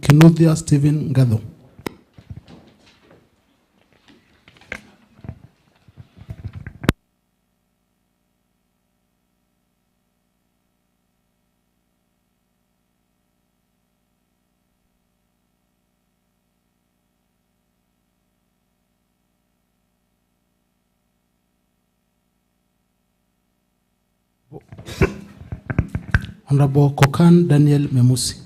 Kinuthia Stephen Ngatho. Honorable Kokan Daniel Memusi.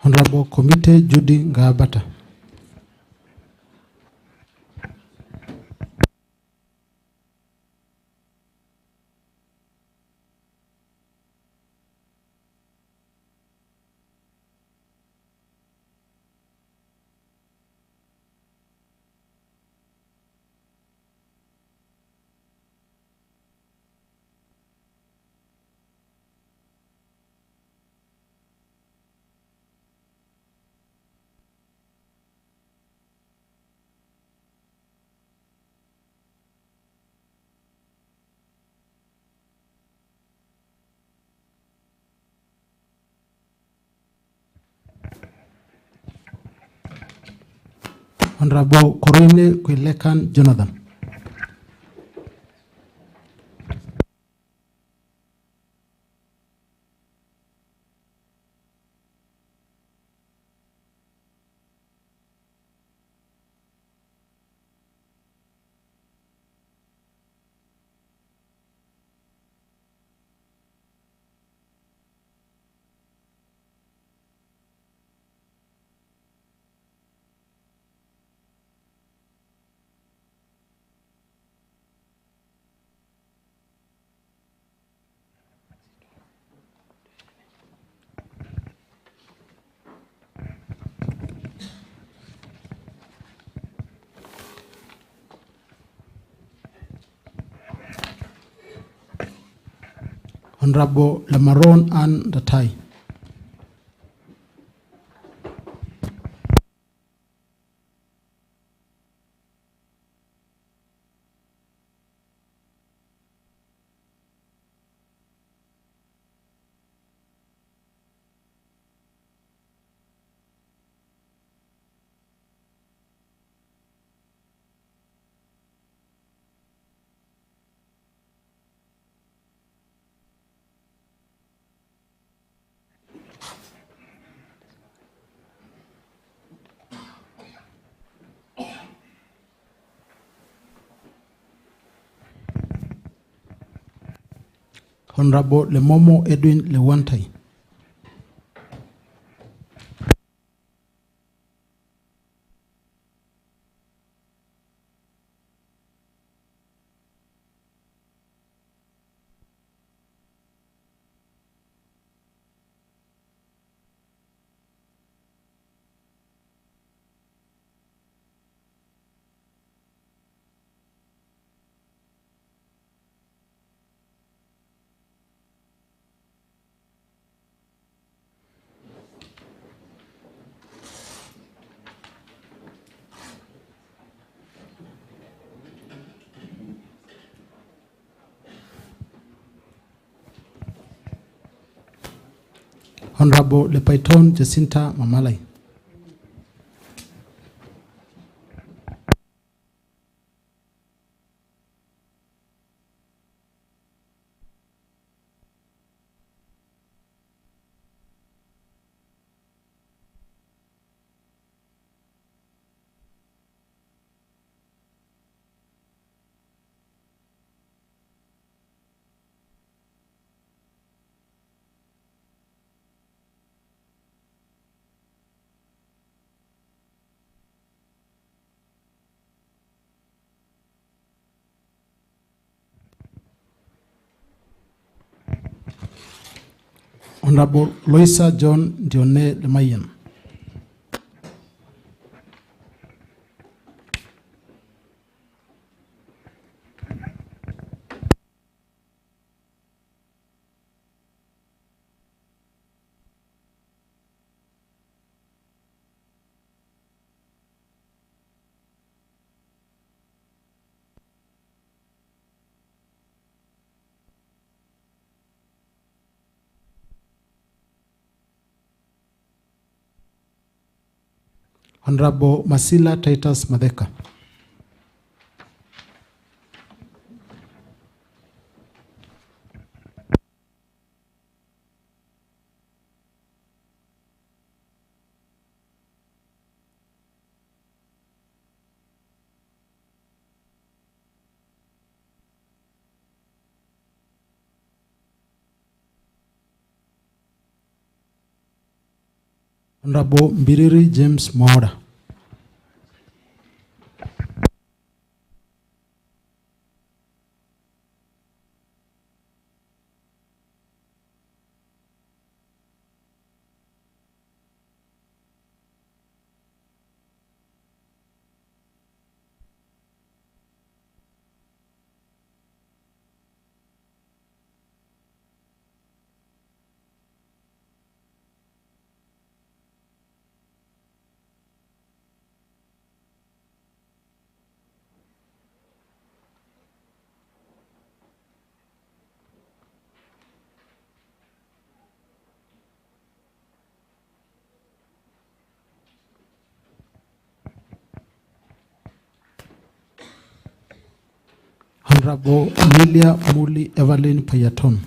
Honorable Committee Judy Ngabata. Honorable Koroine Kwilekan Jonathan. Honorable Lamaron Ann Datai. Honorable Lemomo Edwin Lewantai. Honorable Lepaiton Jacinta Mamalai. Honorable Loisa John Dione Lemayan. Honorable Masila Titus Madeka. Honorable Mbiriri James Mwaura. Honorable Amelia Muli Evelyn Payaton.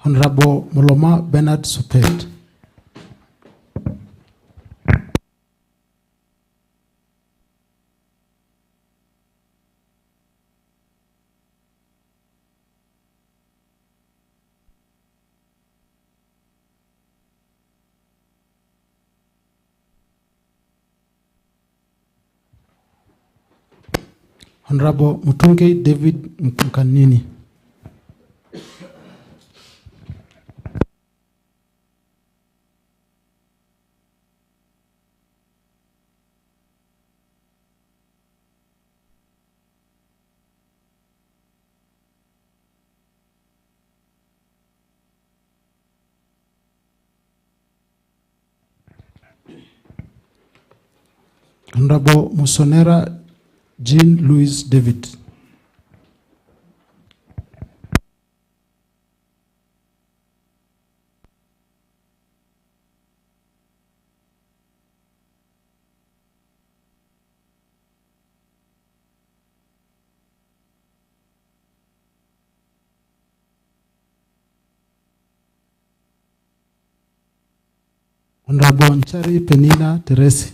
Honorable Moloma Bernard Supet. Honorable Mutungi David Mkanini. Honorable Musonera Jean Louis David. Honorable Nchari Penina Teresi.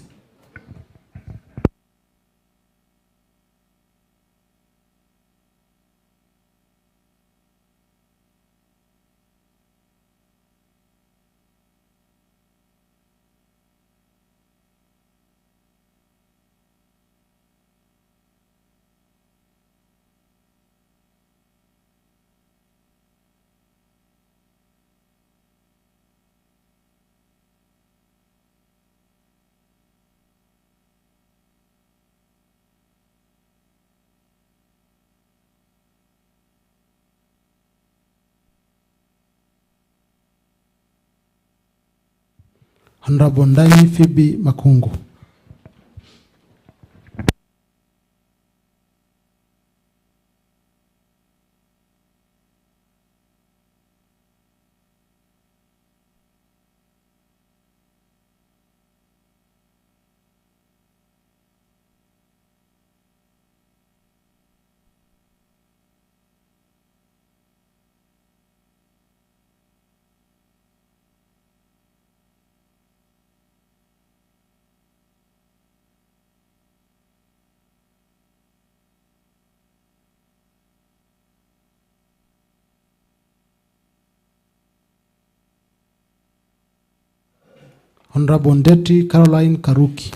Honorable Ndai Phoebe Makungu. Honorable Ndeti Caroline Karuki.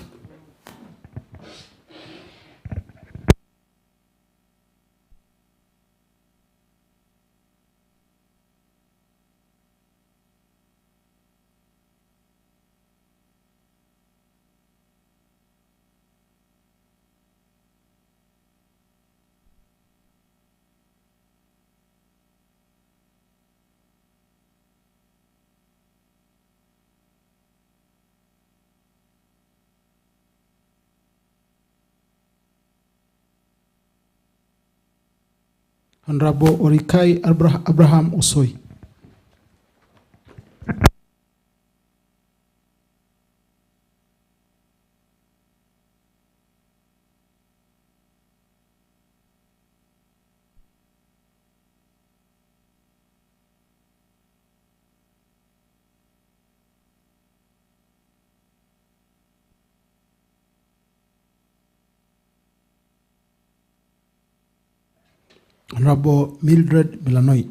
Honorable Orikai Abraham Osoi. Honorable Mildred Milanoi.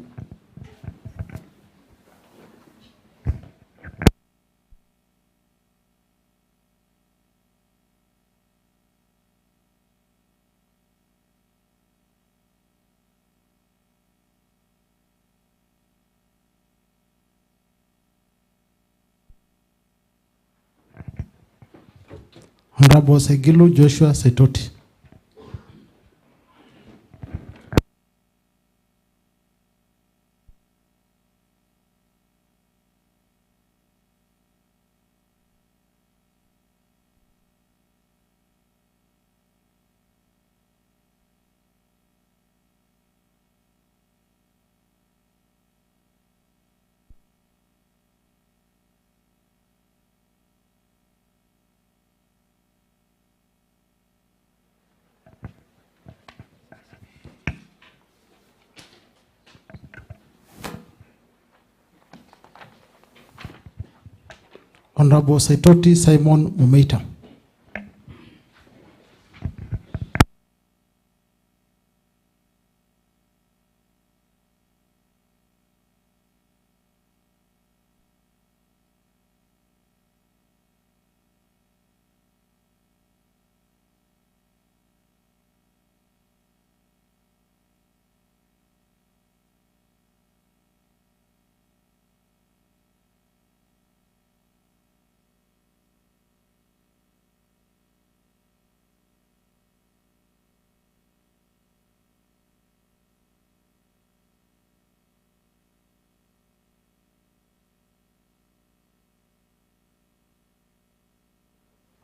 Honorable Segilu Joshua Saitoti. Honorable Saitoti Simon Mumeita.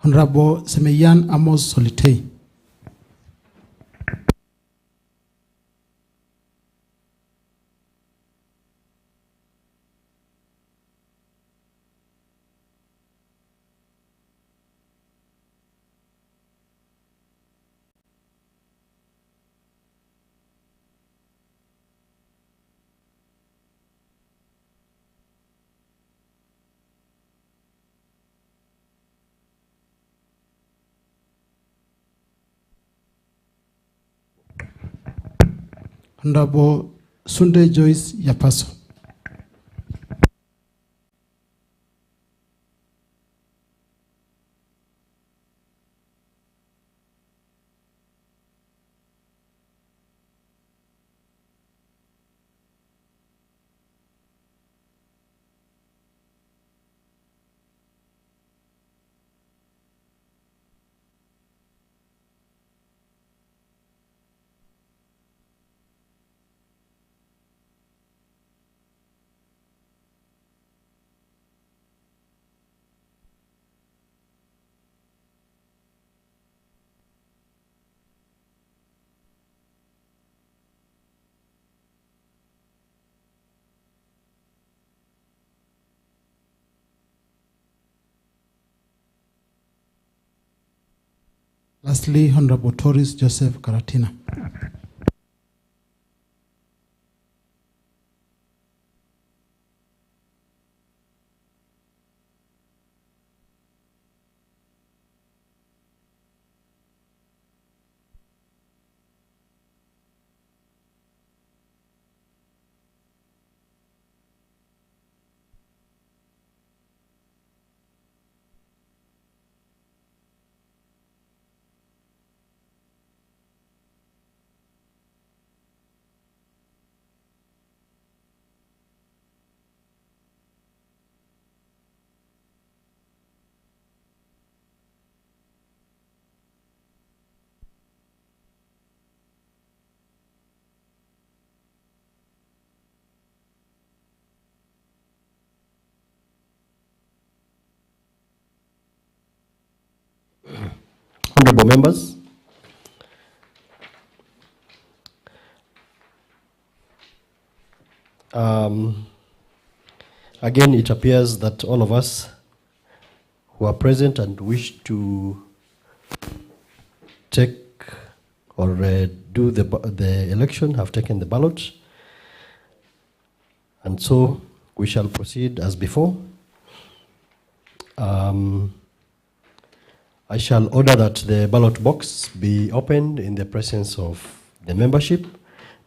Honorable Semeyan Amos Solitei. Honorable Sunday Joyce Yapaso. Lastly, Honorable Toris Joseph Karatina. Honorable members, again, it appears that all of us who are present and wish to take or do the election have taken the ballot. And so we shall proceed as before. I shall order that the ballot box be opened in the presence of the membership.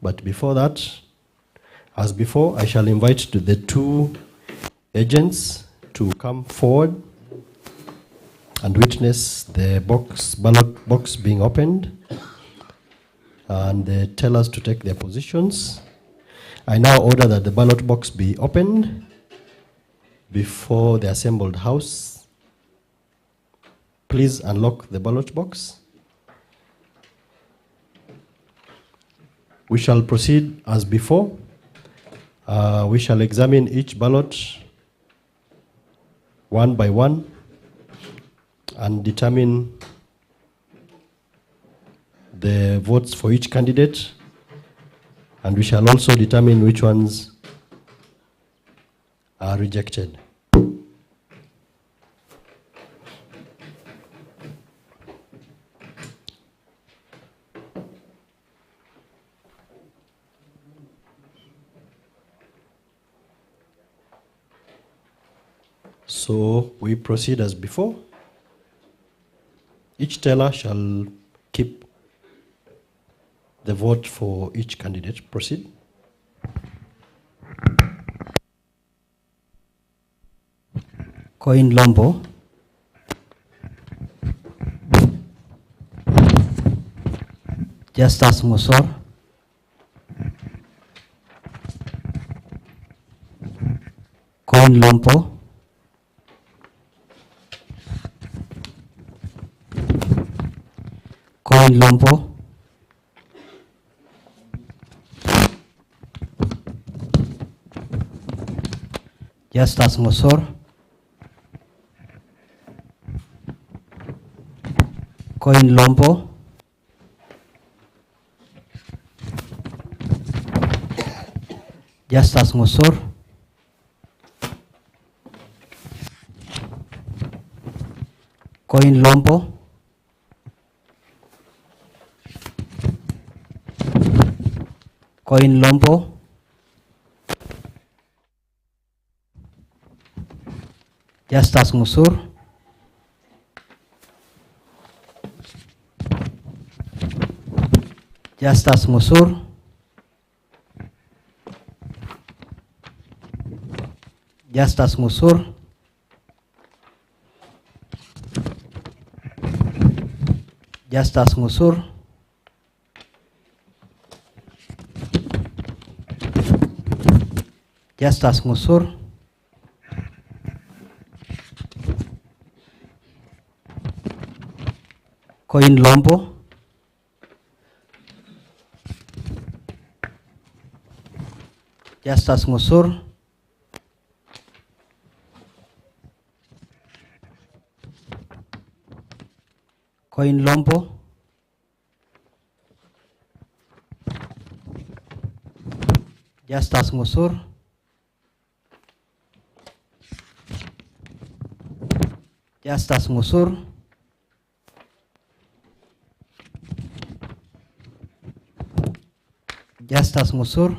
But before that, as before, I shall invite the two agents to come forward and witness the ballot box being opened and tell us to take their positions. I now order that the ballot box be opened before the assembled House. Please unlock the ballot box. We shall proceed as before. We shall examine each ballot one by one and determine the votes for each candidate, and we shall also determine which ones are rejected. So we proceed as before. Each teller shall keep the vote for each candidate. Proceed. Coin Lombo. Justus Musor. Coin Lompo. Coin Lompo. Justus Musor. Coin Lompo. Justus Musor. Coin Lompo. Coin Lompo. Justus Musur. Justus Musur. Justus Musur. Justus Musur. Justus Musur. Coin Lompo. Justus Musur. Coin Lompo. Justus Musur. Justus Musur. Justus Musur.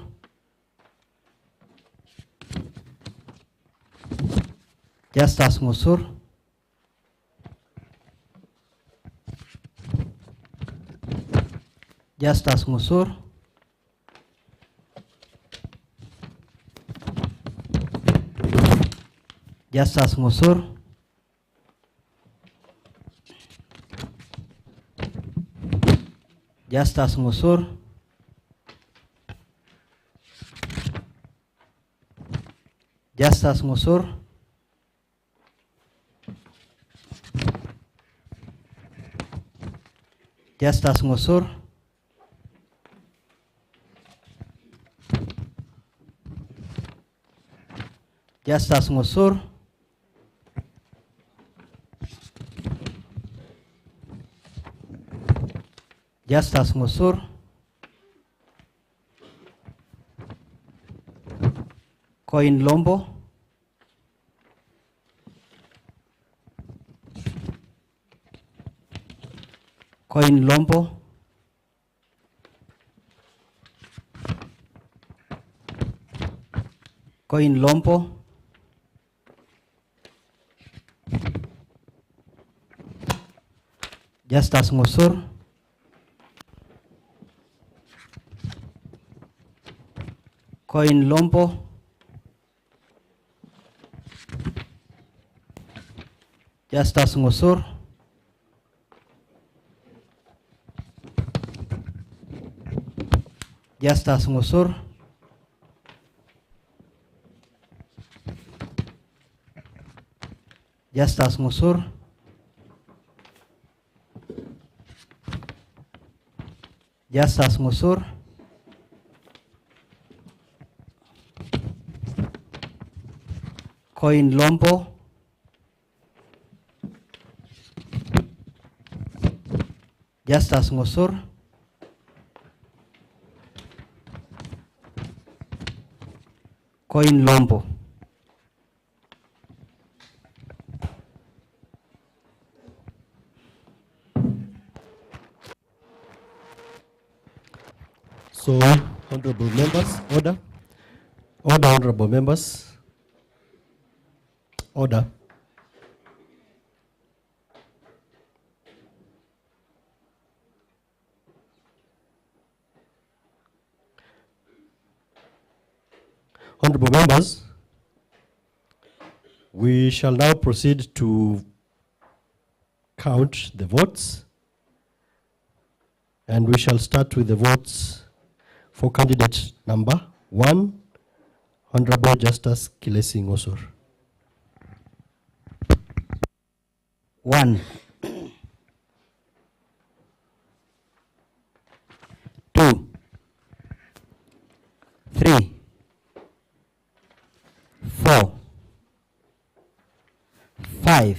Justus Musur. Justus Musur. Justus Musur. Justus Musur. Justus Musur. Justus Musur. Justus Musur. Justus Ngosur, Coin Lombo, Coin Lombo, Coin Lombo, Justus Ngosur, Coin Lombo, Justus Ngosur, Justus Ngosur, Justus Ngosur, Justus Ngosur, Coin Lombo, Justus Ngosur, Coin Lombo. So, honorable members, order. Order, honorable members. Order. Honorable members, we shall now proceed to count the votes, and we shall start with the votes for candidate number 1, Honorable Justus Kilesi Ngosur. 1, 2, 3, 4, 5,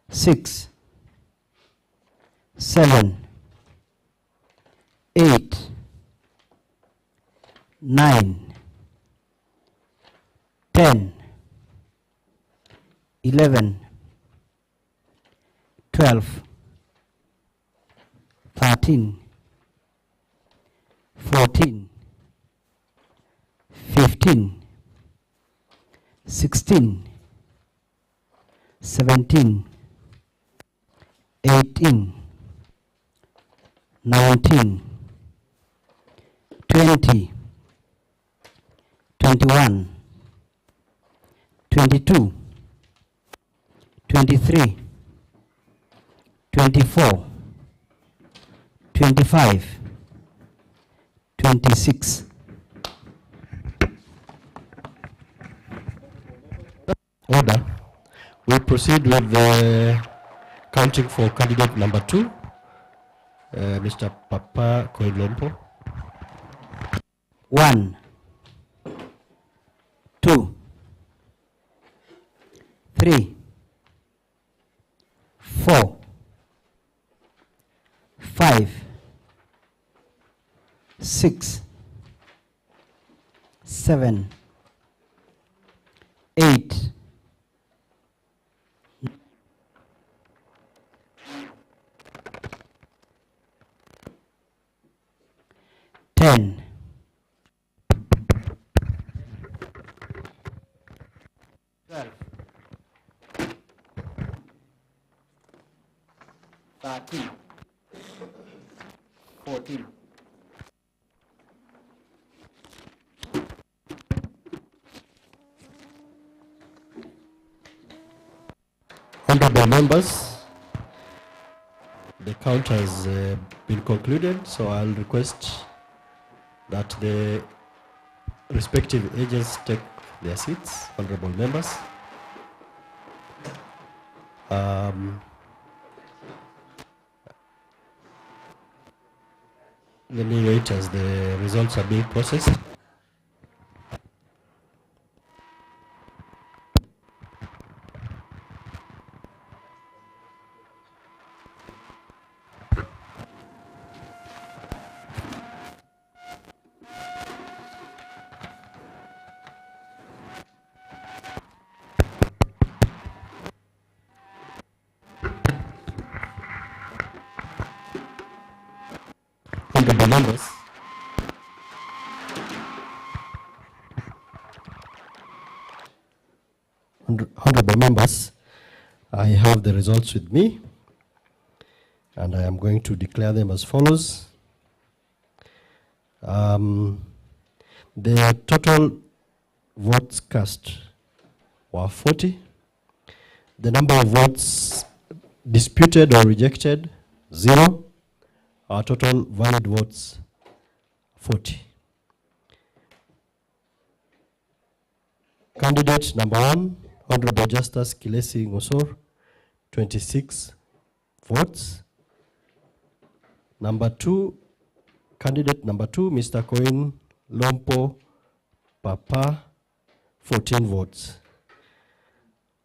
6, 7, 8, 9, 10, 11, 12, 13, 14, 15, 16, 17, 18, 19, 20, 21, 22, 23, 24, 25, 26. Order. We proceed with the counting for candidate number 2, Mr. Papa Koilombo. 1, 2, 3, 4, 5, 6, 7, 8, 10, 12, 13, 14. Honorable members, the count has been concluded, so I'll request that the respective agents take their seats. Honorable members. Let me wait as the results are being processed. members, honorable members, I have the results with me, and I am going to declare them as follows. The total votes cast were 40. The number of votes disputed or rejected, 0. Our total valid votes, 40. Candidate number 1, Honorable Justice Kilesi Ngusur, 26 votes. Number 2, candidate number 2, Mr. Coin Lompo Papa, 14 votes.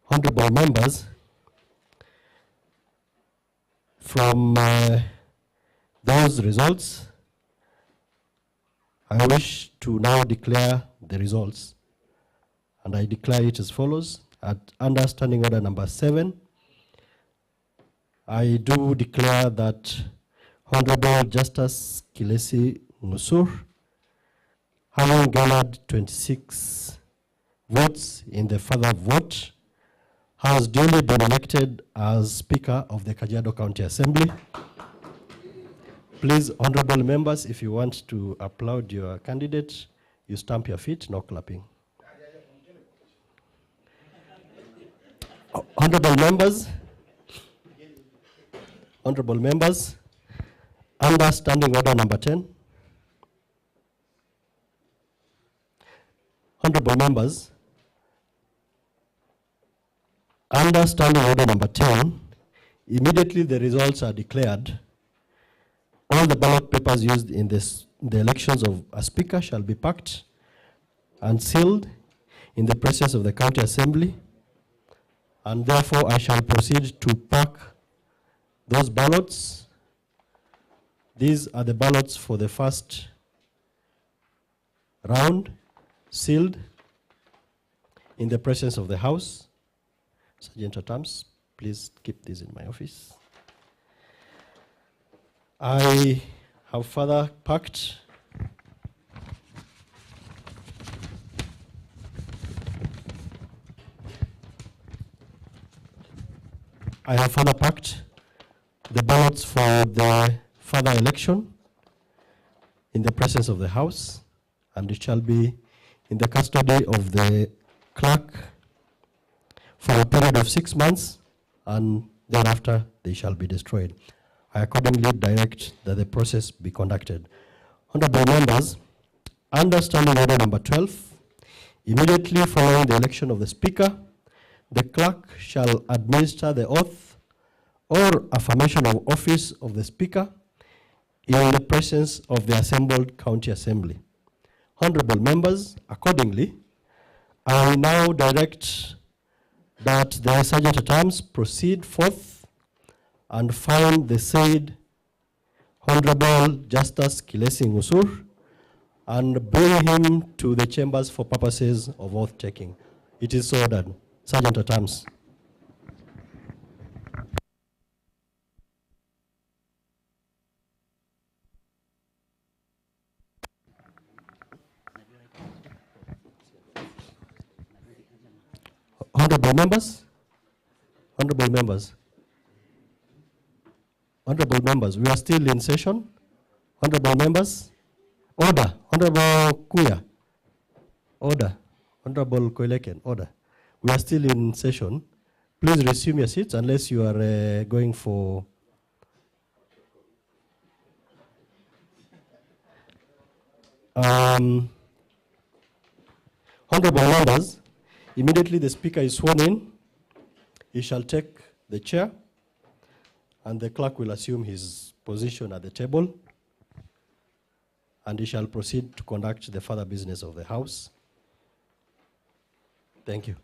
Honorable members, from those results, I wish to now declare the results. And I declare it as follows. Under Standing Order number 7, I do declare that Honorable Justice Kilesi Ngusur, having garnered 26 votes in the further vote, has duly been elected as Speaker of the Kajiado County Assembly. Please, honorable members, if you want to applaud your candidate, you stamp your feet, no clapping. Honorable members, under Standing Order number 10, honorable members, under Standing Order number 10, immediately the results are declared, all the ballot papers used in the elections of a speaker shall be packed and sealed in the presence of the County Assembly, and therefore I shall proceed to pack those ballots. These are the ballots for the first round, sealed in the presence of the House. Sergeant at Arms, please keep these in my office. I have further packed the ballots for the further election in the presence of the House, and it shall be in the custody of the clerk for a period of 6 months, and thereafter they shall be destroyed. I accordingly direct that the process be conducted. Honorable members, under Standing Order number 12, immediately following the election of the Speaker, the clerk shall administer the oath or affirmation of office of the Speaker in the presence of the assembled County Assembly. Honorable members, accordingly, I now direct that the Sergeant at Arms proceed forth and find the said Honorable Justice Kilesi Ngusur and bring him to the chambers for purposes of oath taking. It is so ordered. Sergeant at Arms. Honorable members, we are still in session. Honorable members, order. Honorable Kuya, order. Honorable Koileken, order. We are still in session. Please resume your seats unless you are going for... Honorable members, immediately the Speaker is sworn in, he shall take the chair and the clerk will assume his position at the table and he shall proceed to conduct the further business of the House. Thank you.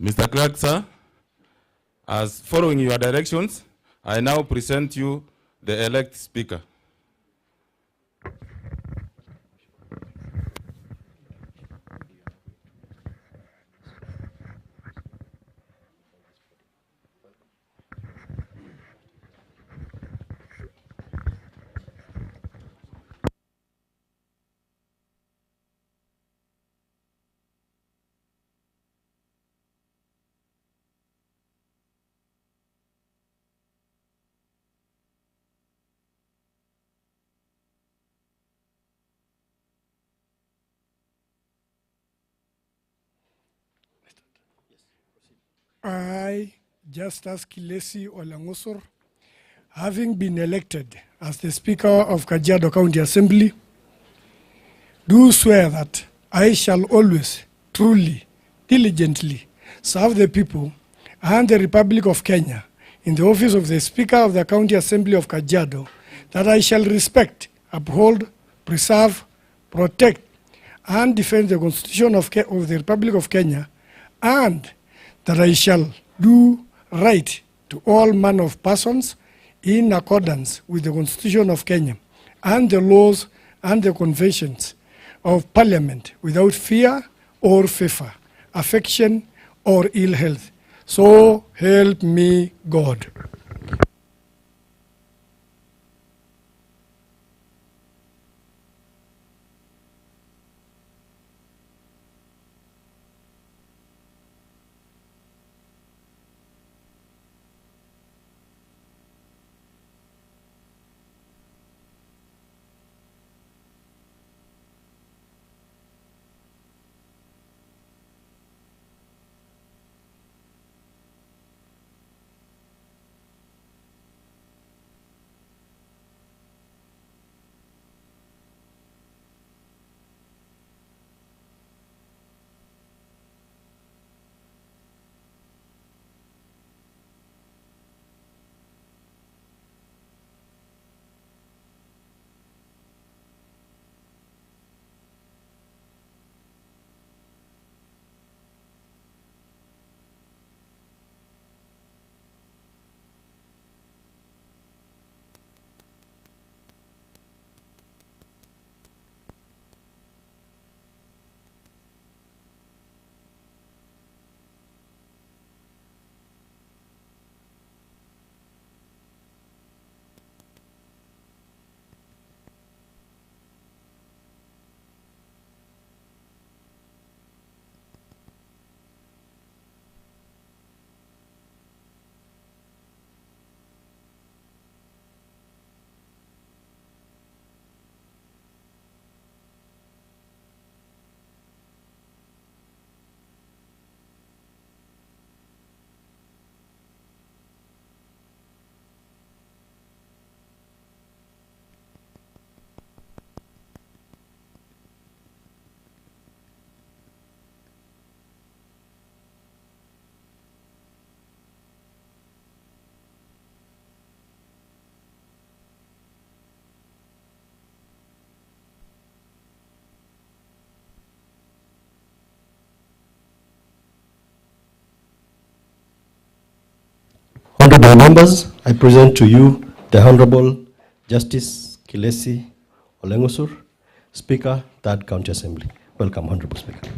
Mr. Clerk, sir, as following your directions, I now present you the elect speaker. I, Justus Kilesi Olengusur, having been elected as the Speaker of Kajiado County Assembly, do swear that I shall always, truly, diligently serve the people and the Republic of Kenya in the office of the Speaker of the County Assembly of Kajiado, that I shall respect, uphold, preserve, protect, and defend the Constitution of the Republic of Kenya, and that I shall do right to all manner of persons in accordance with the Constitution of Kenya and the laws and the conventions of Parliament without fear or favor, affection or ill health. So help me God. Honorable members, I present to you the Honorable Justice Kilesi Olengusur, Speaker, Third County Assembly. Welcome, Honorable Speaker.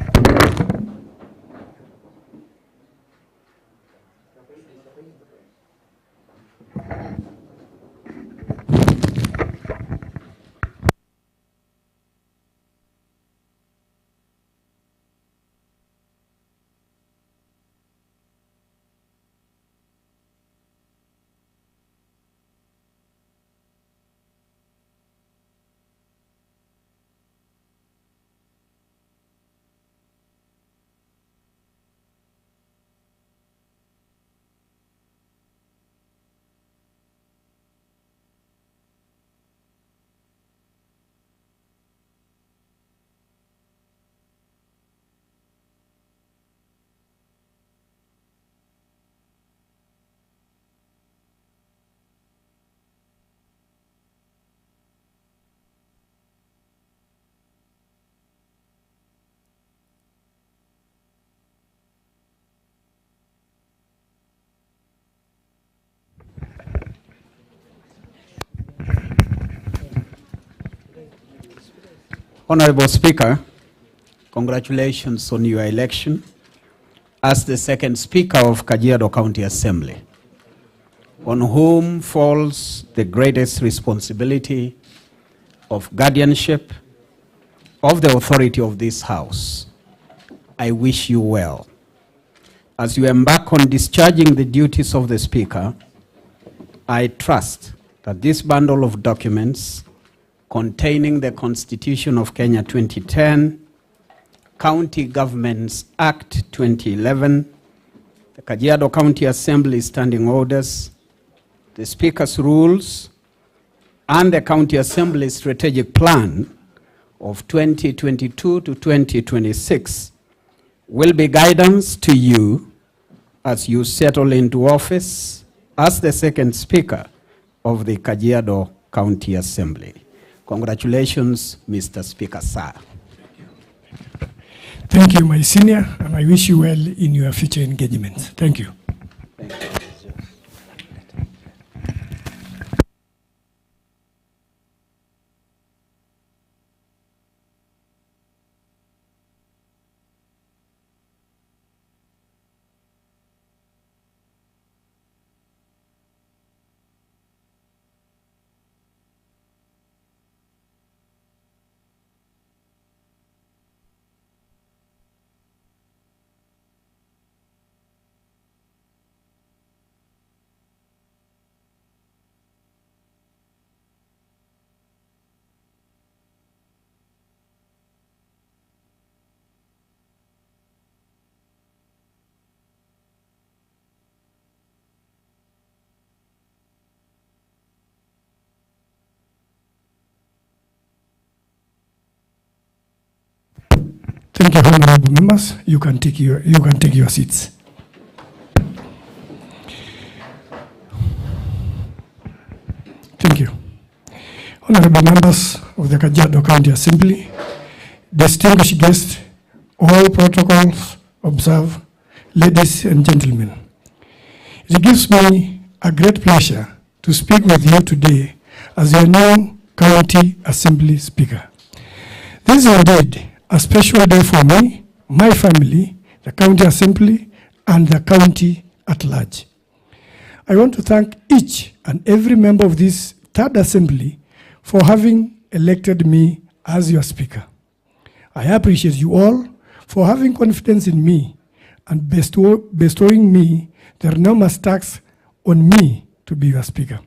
Honorable Speaker, congratulations on your election as the second Speaker of Kajiado County Assembly, on whom falls the greatest responsibility of guardianship of the authority of this House. I wish you well. As you embark on discharging the duties of the Speaker, I trust that this bundle of documents containing the Constitution of Kenya 2010, County Governments Act 2011, the Kajiado County Assembly Standing Orders, the Speaker's Rules, and the County Assembly Strategic Plan of 2022 to 2026 will be guidance to you as you settle into office as the second Speaker of the Kajiado County Assembly. Congratulations, Mr. Speaker, sir. Thank you, my senior, and I wish you well in your future engagements. Thank you. Thank you, honorable members. You can take your seats. Thank you. Honorable members of the Kajiado County Assembly, distinguished guests, all protocols observed, ladies and gentlemen. It gives me a great pleasure to speak with you today as your new County Assembly Speaker. This is indeed a special day for me, my family, the County Assembly, and the county at large. I want to thank each and every member of this third assembly for having elected me as your Speaker. I appreciate you all for having confidence in me and bestowing me the enormous task on me to be your Speaker.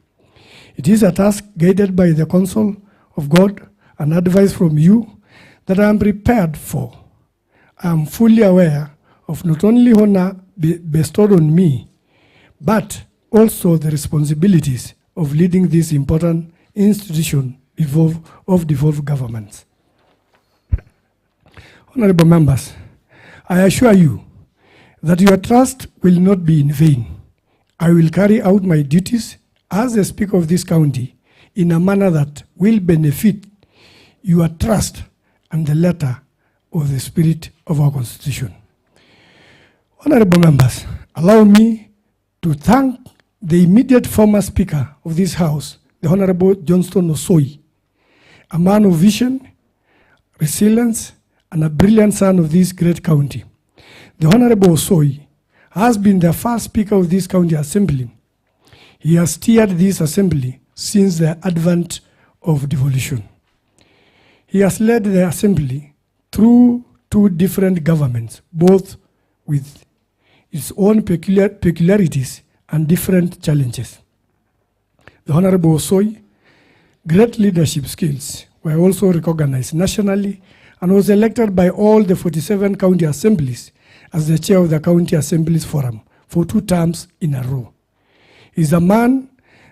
It is a task guided by the counsel of God and advice from you that I am prepared for. I am fully aware of not only honor bestowed on me, but also the responsibilities of leading this important institution of devolved governments. Honorable members, I assure you that your trust will not be in vain. I will carry out my duties as the Speaker of this county in a manner that will benefit your trust and the letter of the spirit of our Constitution. Honorable members, allow me to thank the immediate former Speaker of this House, the Honorable Johnston Osoi, a man of vision, resilience, and a brilliant son of this great county. The Honorable Osoi has been the first Speaker of this County Assembly. He has steered this Assembly since the advent of devolution. He has led the Assembly through two different governments, both with its own peculiarities and different challenges. The Honorable Osoi, great leadership skills were also recognized nationally and was elected by all the 47 county assemblies as the chair of the County Assemblies Forum for 2 terms in a row. He is a man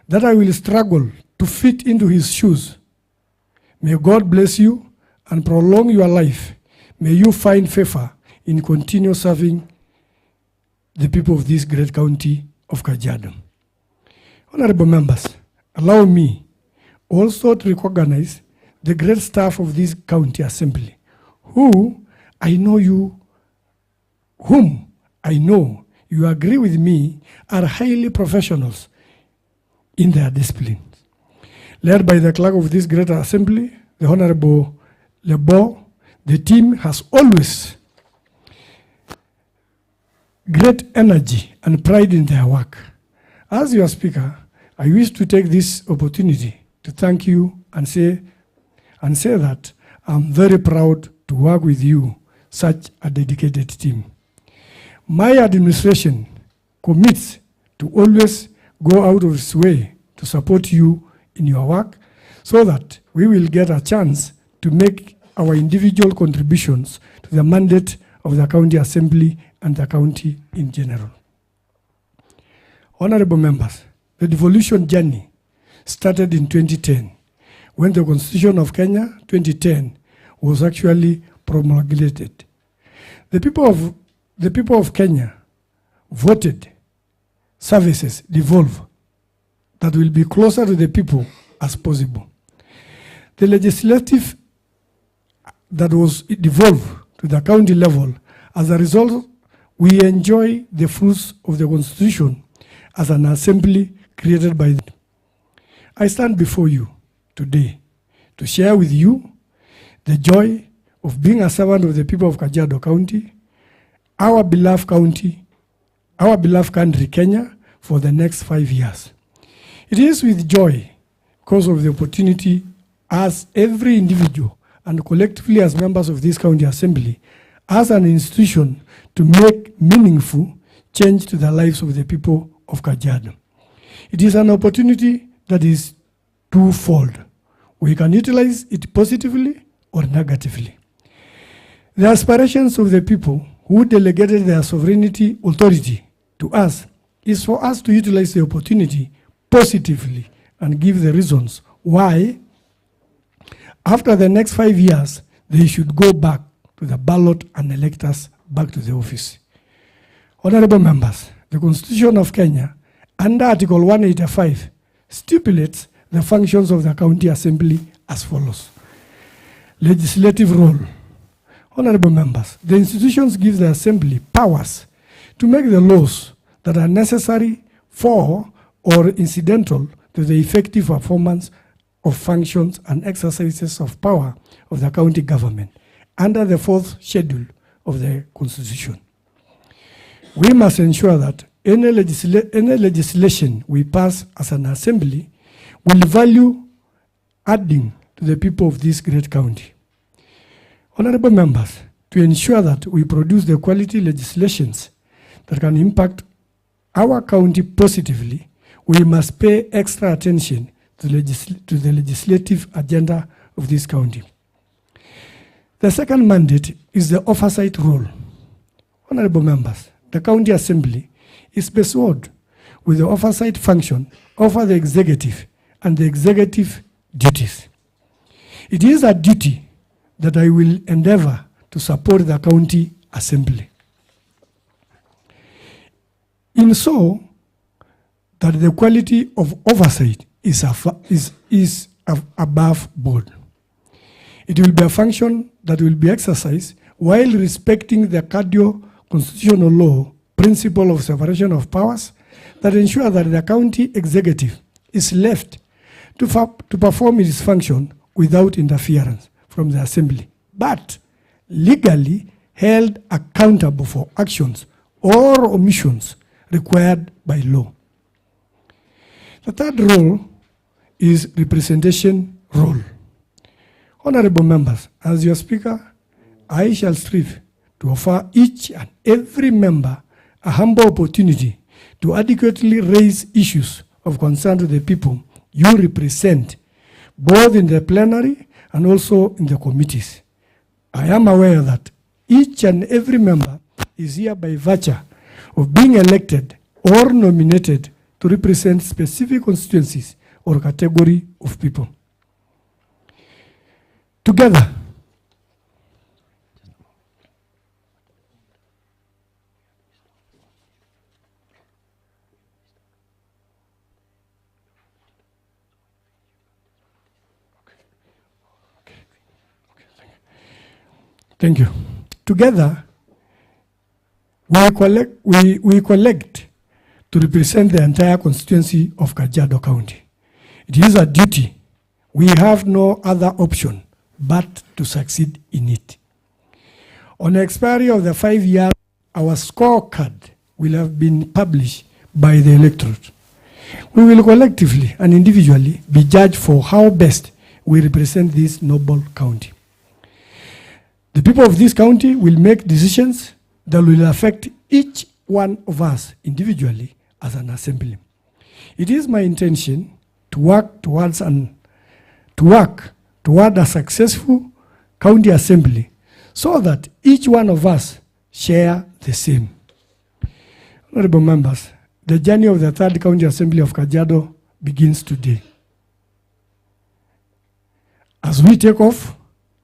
that I will struggle to fit into his shoes. May God bless you and prolong your life. May you find favor in continue serving the people of this great county of Kajiado. Honorable members, allow me also to recognize the great staff of this county assembly, whom I know you agree with me are highly professionals in their disciplines. Led by the clerk of this great assembly, the Honorable Lebo, the team has always great energy and pride in their work. As your speaker, I wish to take this opportunity to thank you and say that I'm very proud to work with you, such a dedicated team. My administration commits to always go out of its way to support you in your work so that we will get a chance to make our individual contributions to the mandate of the County Assembly and the county in general. Honorable members, the devolution journey started in 2010 when the Constitution of Kenya 2010 was actually promulgated. The people of Kenya voted services devolve that will be closer to the people as possible. The legislative that was devolved to the county level, as a result, we enjoy the fruits of the Constitution as an assembly created by them. I stand before you today to share with you the joy of being a servant of the people of Kajiado County, our beloved country, Kenya, for the next 5 years. It is with joy because of the opportunity as every individual and collectively as members of this county assembly, as an institution, to make meaningful change to the lives of the people of Kajiado. It is an opportunity that is twofold. We can utilize it positively or negatively. The aspirations of the people who delegated their sovereignty authority to us is for us to utilize the opportunity positively and give the reasons why, after the next 5 years, they should go back to the ballot and elect us back to the office. Honorable members, the Constitution of Kenya, under Article 185, stipulates the functions of the County Assembly as follows. Legislative role. Honorable members, the institutions give the Assembly powers to make the laws that are necessary for or incidental to the effective performance of functions and exercises of power of the county government under the 4th schedule of the Constitution. We must ensure that any legislation we pass as an assembly will value adding to the people of this great county. Honorable members, to ensure that we produce the quality legislations that can impact our county positively, we must pay extra attention to the legislative agenda of this county. The second mandate is the oversight role. Honorable members, the County Assembly is bestowed with the oversight function over the executive and the executive duties. It is a duty that I will endeavor to support the County Assembly, in so that the quality of oversight is above board. It will be a function that will be exercised while respecting the cardio constitutional law principle of separation of powers that ensure that the county executive is left to perform its function without interference from the assembly, but legally held accountable for actions or omissions required by law. The third role is representation role. Honorable members, as your speaker, I shall strive to offer each and every member a humble opportunity to adequately raise issues of concern to the people you represent, both in the plenary and also in the committees. I am aware that each and every member is here by virtue of being elected or nominated to represent specific constituencies or category of people. Together, thank you. Together, we collect to represent the entire constituency of Kajiado County. It is a duty. We have no other option but to succeed in it. On the expiry of the 5 years, our scorecard will have been published by the electorate. We will collectively and individually be judged for how best we represent this noble county. The people of this county will make decisions that will affect each one of us individually as an assembly. It is my intention to work toward a successful county assembly so that each one of us share the same. Honorable members, the journey of the third county assembly of Kajiado begins today. As we take off,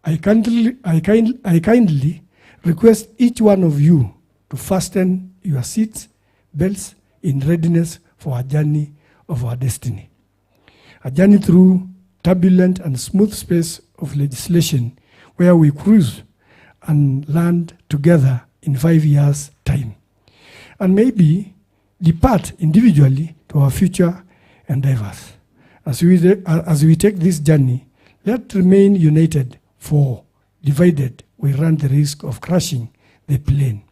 I kindly request each one of you to fasten your seats belts in readiness for a journey of our destiny. A journey through turbulent and smooth space of legislation where we cruise and land together in 5 years' time. And maybe depart individually to our future endeavors. As we take this journey, let's remain united, for divided we run the risk of crashing the plane.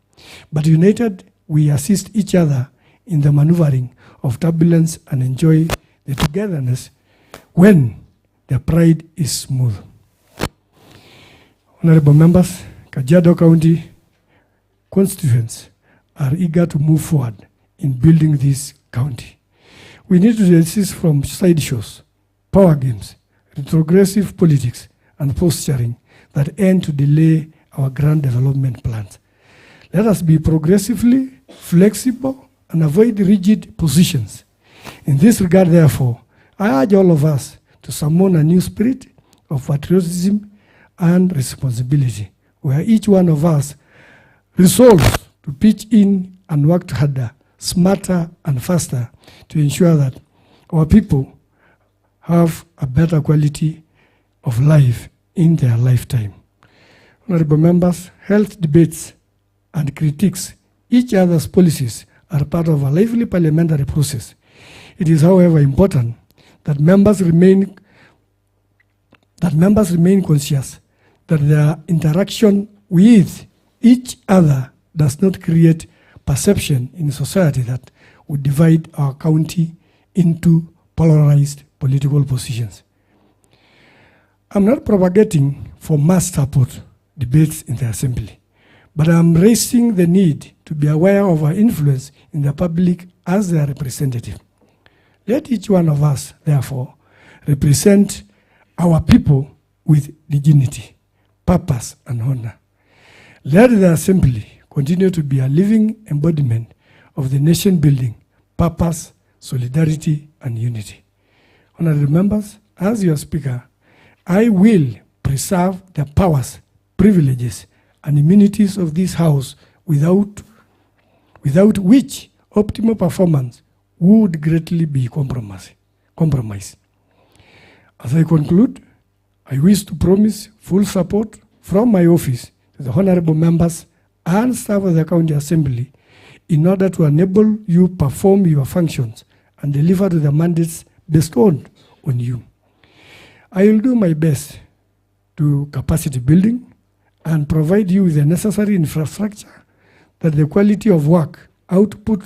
But united, we assist each other in the maneuvering of turbulence and enjoy the togetherness when the ride is smooth. Honorable members, Kajiado County constituents are eager to move forward in building this county. We need to desist from sideshows, power games, retrogressive politics, and posturing that aim to delay our grand development plans. Let us be progressively flexible and avoid rigid positions. In this regard, therefore, I urge all of us to summon a new spirit of patriotism and responsibility, where each one of us resolves to pitch in and work harder, smarter, and faster to ensure that our people have a better quality of life in their lifetime. Honorable members, health debates and critiques each other's policies are part of a lively parliamentary process. It is, however, important that members remain conscious that their interaction with each other does not create perception in society that would divide our county into polarized political positions. I'm not propagating for mass support debates in the assembly, but I'm raising the need to be aware of our influence in the public as their representative. Let each one of us, therefore, represent our people with dignity, purpose, and honor. Let the assembly continue to be a living embodiment of the nation building, purpose, solidarity, and unity. Honorable members, as your speaker, I will preserve the powers, privileges, and immunities of this house without which optimal performance would greatly be compromised. As I conclude, I wish to promise full support from my office to the honorable members and staff of the County Assembly in order to enable you perform your functions and deliver to the mandates bestowed on you. I will do my best to capacity building and provide you with the necessary infrastructure that the quality of work output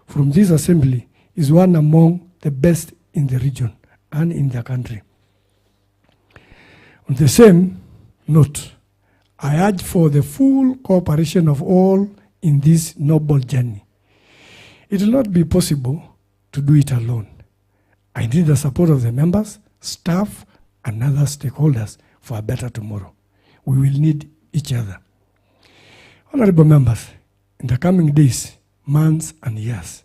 from this assembly is one among the best in the region and in the country. On the same note, I urge for the full cooperation of all in this noble journey. It will not be possible to do it alone. I need the support of the members, staff, and other stakeholders for a better tomorrow. We will need each other. Honorable members, in the coming days, months, and years,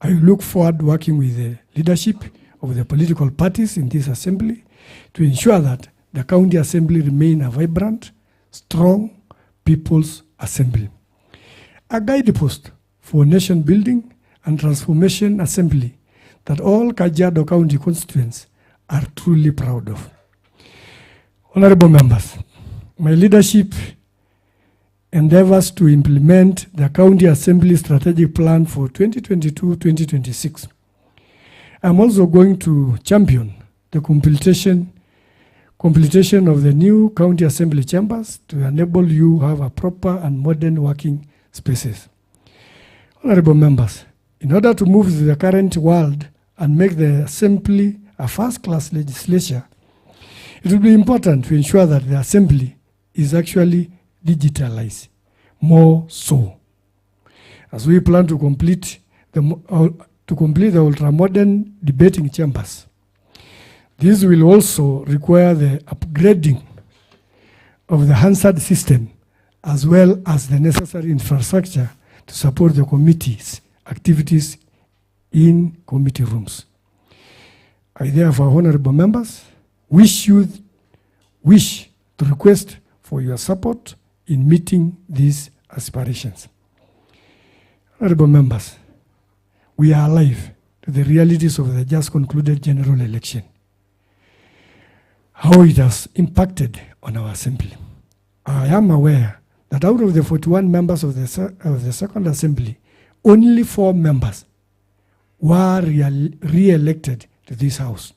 I look forward to working with the leadership of the political parties in this assembly to ensure that the County Assembly remain a vibrant, strong people's assembly. A guidepost for nation building and transformation assembly that all Kajiado County constituents are truly proud of. Honorable members, my leadership endeavors to implement the County Assembly Strategic Plan for 2022-2026. I'm also going to champion the completion of the new county assembly chambers to enable you have a proper and modern working spaces. Honorable members, in order to move to the current world and make the assembly a first-class legislature, it will be important to ensure that the assembly is actually digitalized, more so. As we plan to complete the ultra-modern debating chambers, this will also require the upgrading of the Hansard system as well as the necessary infrastructure to support the committee's activities in committee rooms. I therefore, honorable members, wish to request for your support in meeting these aspirations. Honorable members, we are alive to the realities of the just concluded general election, how it has impacted on our assembly. I am aware that out of the 41 members of the second assembly, only 4 members were re-elected to this house.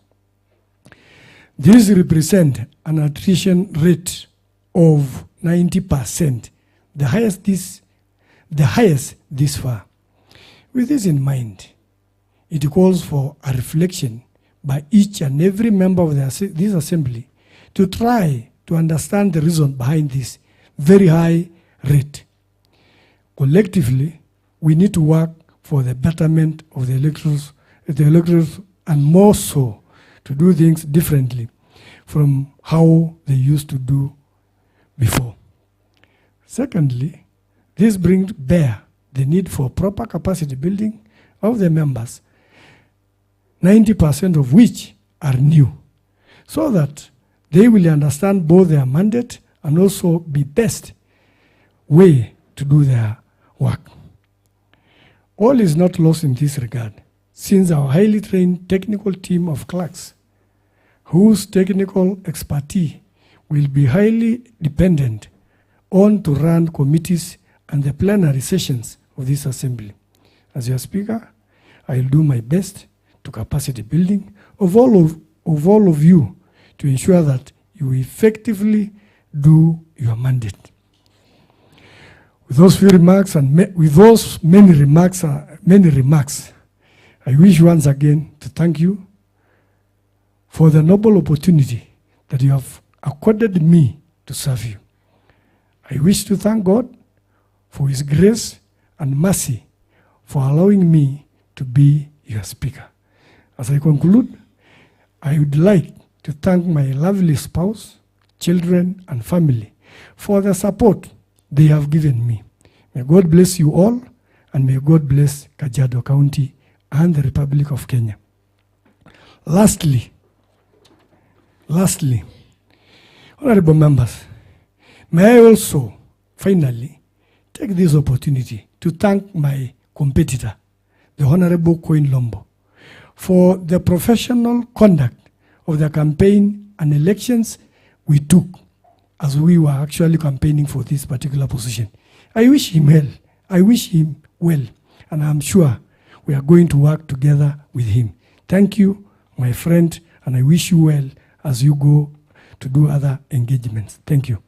This represents an attrition rate of 90%, the highest this far. With this in mind, it calls for a reflection by each and every member of this assembly to try to understand the reason behind this very high rate. Collectively, we need to work for the betterment of the electors, and more so to do things differently from how they used to do before. Secondly, this brings bear the need for proper capacity building of the members, 90% of which are new, so that they will understand both their mandate and also be best way to do their work. All is not lost in this regard, since our highly trained technical team of clerks, whose technical expertise will be highly dependent on to run committees and the plenary sessions of this assembly. As your speaker, I will do my best to capacity building of all of you to ensure that you effectively do your mandate. With those few remarks and with those many remarks, I wish once again to thank you for the noble opportunity that you have accorded me to serve you. I wish to thank God for His grace and mercy for allowing me to be your speaker. As I conclude, I would like to thank my lovely spouse, children, and family for the support they have given me. May God bless you all, and may God bless Kajiado County and the Republic of Kenya. Lastly, honorable members, may I also finally take this opportunity to thank my competitor, the Honorable Coin Lombo, for the professional conduct of the campaign and elections we took as we were actually campaigning for this particular position. I wish him well. I wish him well, and I'm sure we are going to work together with him. Thank you, my friend, and I wish you well as you go to do other engagements. Thank you.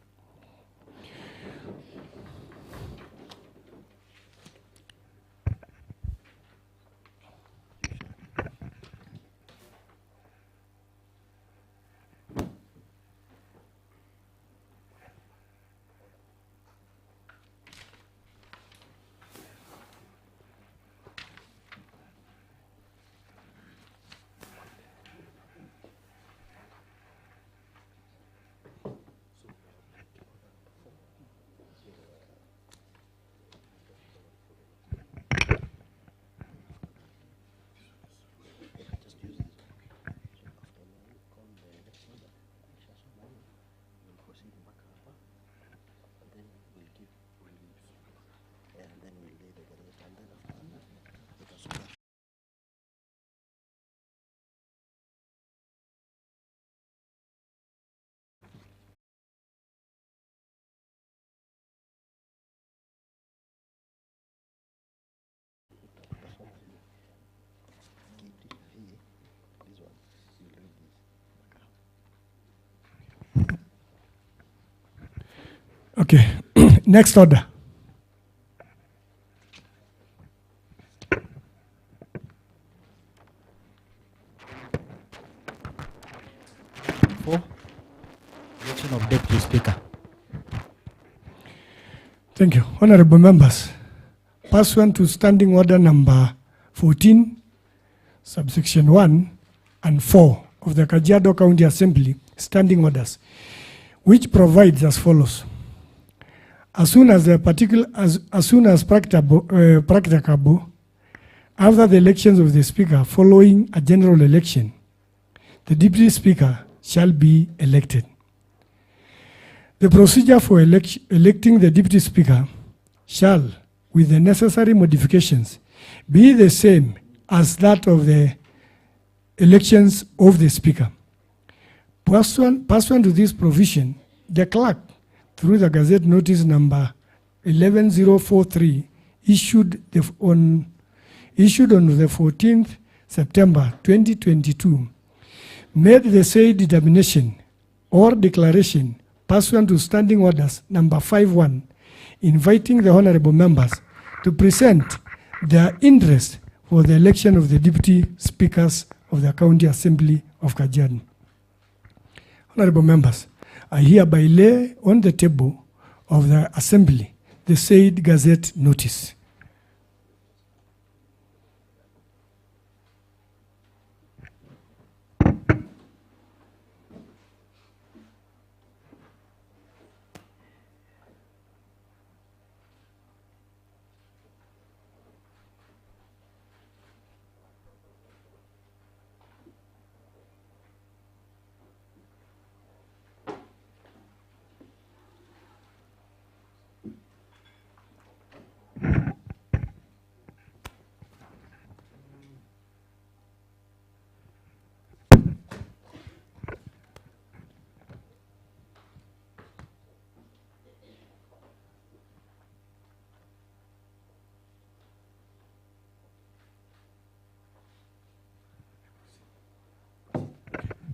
Okay. Next order. Four. Election of Deputy Speaker. Thank you. Honorable members, pursuant to Standing Order number 14, subsection 1 and 4 of the Kajiado County Assembly Standing Orders, which provides as follows. As soon as practicable, after the elections of the Speaker following a general election, the Deputy Speaker shall be elected. The procedure for electing the Deputy Speaker shall, with the necessary modifications, be the same as that of the elections of the Speaker. Pursuant to this provision, the clerk, through the Gazette Notice number 11043, issued on the 14th September 2022, made the said determination or declaration pursuant to Standing Orders number 5.1, inviting the honorable members to present their interest for the election of the Deputy Speakers of the County Assembly of Kajiado. Honorable members, I hereby lay on the table of the Assembly the said Gazette Notice.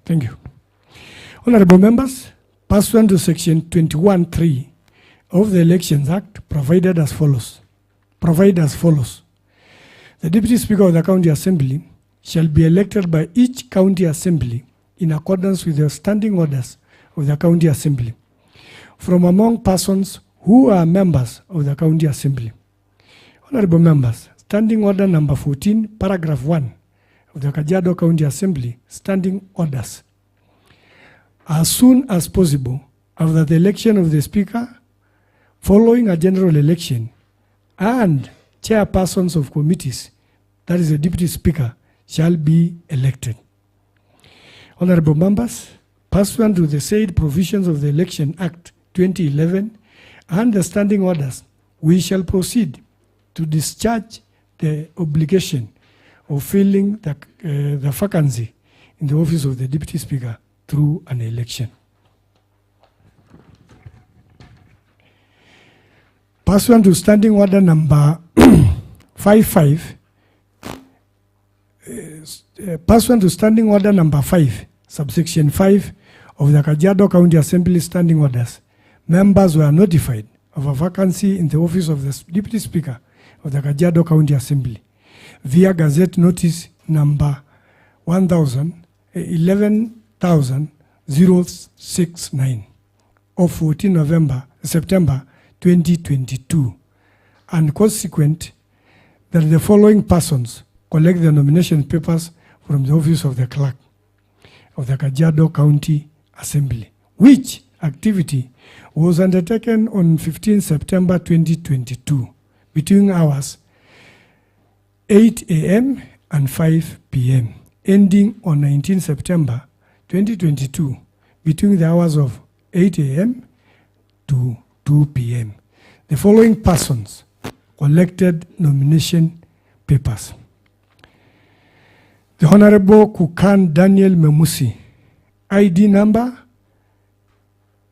Thank you. Honorable members, pursuant to section 21(3) of the Elections Act, provide as follows. The Deputy Speaker of the County Assembly shall be elected by each County Assembly in accordance with the Standing Orders of the County Assembly from among persons who are members of the County Assembly. Honorable members, Standing Order number 14, paragraph 1 of the Kajiado County Assembly Standing Orders. As soon as possible after the election of the Speaker, following a general election, and chairpersons of committees, that is the Deputy Speaker, shall be elected. Honorable members, pursuant to the said provisions of the Election Act 2011 and the Standing Orders, we shall proceed to discharge the obligation of filling the vacancy in the office of the Deputy Speaker through an election. Pursuant to Standing Order number 55, pursuant to Standing Order number 5, subsection 5 of the Kajiado County Assembly Standing Orders, members were notified of a vacancy in the office of the Deputy Speaker of the Kajiado County Assembly via Gazette Notice number 11,069 of 14 September 2022, and consequent that the following persons collect the nomination papers from the office of the clerk of the Kajiado County Assembly, which activity was undertaken on 15 September 2022 between hours 8 a.m. and 5 p.m., ending on 19 September 2022 between the hours of 8 a.m. to 2 p.m. The following persons collected nomination papers: the Honorable Kukan Daniel Memusi, ID number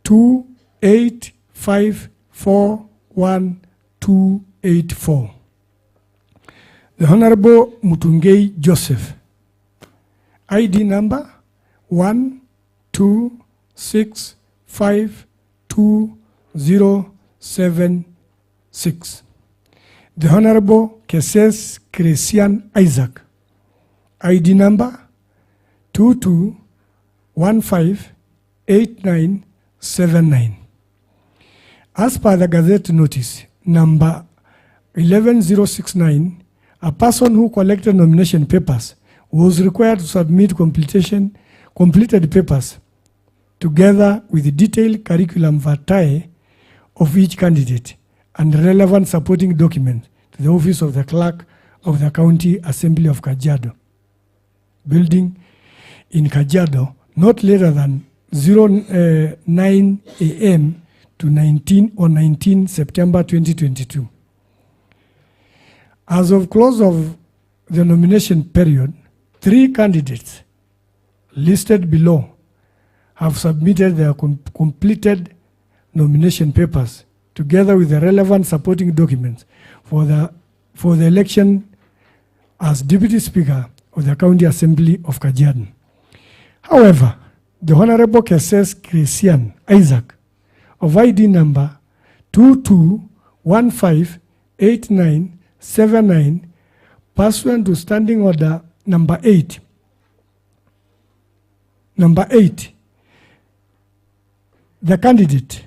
2854124. The Honorable Mutungei Joseph, ID number 126520 076. The Honorable Keses Christian Isaac, ID number 22158979. As per the Gazette notice number 11069, a person who collected nomination papers was required to submit completed papers together with the detailed curriculum vitae of each candidate and relevant supporting documents to the office of the clerk of the County Assembly of Kajiado, building in Kajiado, not later than 9 a.m. to 19 September 2022. As of close of the nomination period, 3 candidates listed below have submitted their completed nomination papers together with the relevant supporting documents for the election as Deputy Speaker of the County Assembly of Kajiado. However, the Honorable Keses Christian Isaac of ID number 22158979, pursuant to Standing Order number 8, the candidate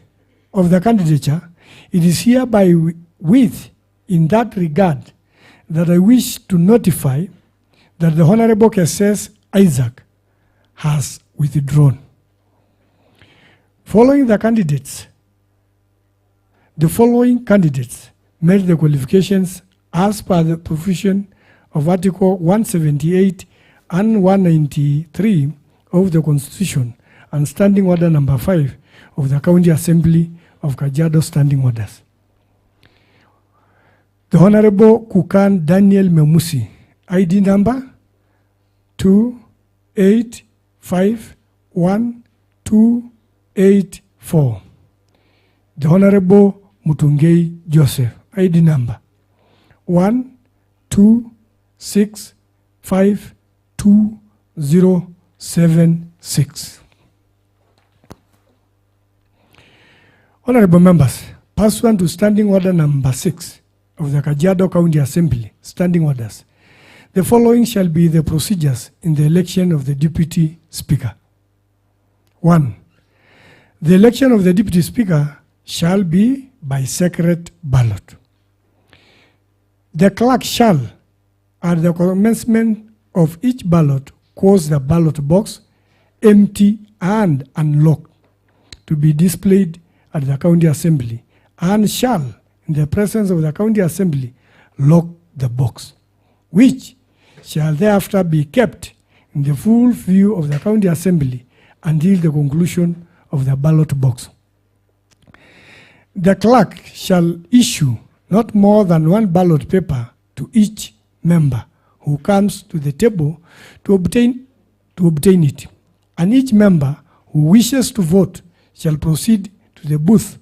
of the candidature, it is hereby with in that regard that I wish to notify that the Honorable Keses Isaac has withdrawn. Following the candidates, the following candidates met the qualifications as per the provision of Article 178 and 193 of the Constitution and Standing Order number 5 of the County Assembly of Kajiado Standing Orders. The Honorable Kukan Daniel Memusi, ID number 2851284. The Honorable Mutungei Joseph, ID number 126520076. Honorable members, pursuant to Standing Order number 6 of the Kajiado County Assembly, Standing Orders, the following shall be the procedures in the election of the Deputy Speaker. 1. The election of the Deputy Speaker shall be by secret ballot. The clerk shall, at the commencement of each ballot, cause the ballot box empty and unlocked to be displayed at the County Assembly, and shall, in the presence of the County Assembly, lock the box, which shall thereafter be kept in the full view of the County Assembly until the conclusion of the ballot box. The clerk shall issue not more than 1 ballot paper to each member who comes to the table to obtain it, and each member who wishes to vote shall proceed to the booth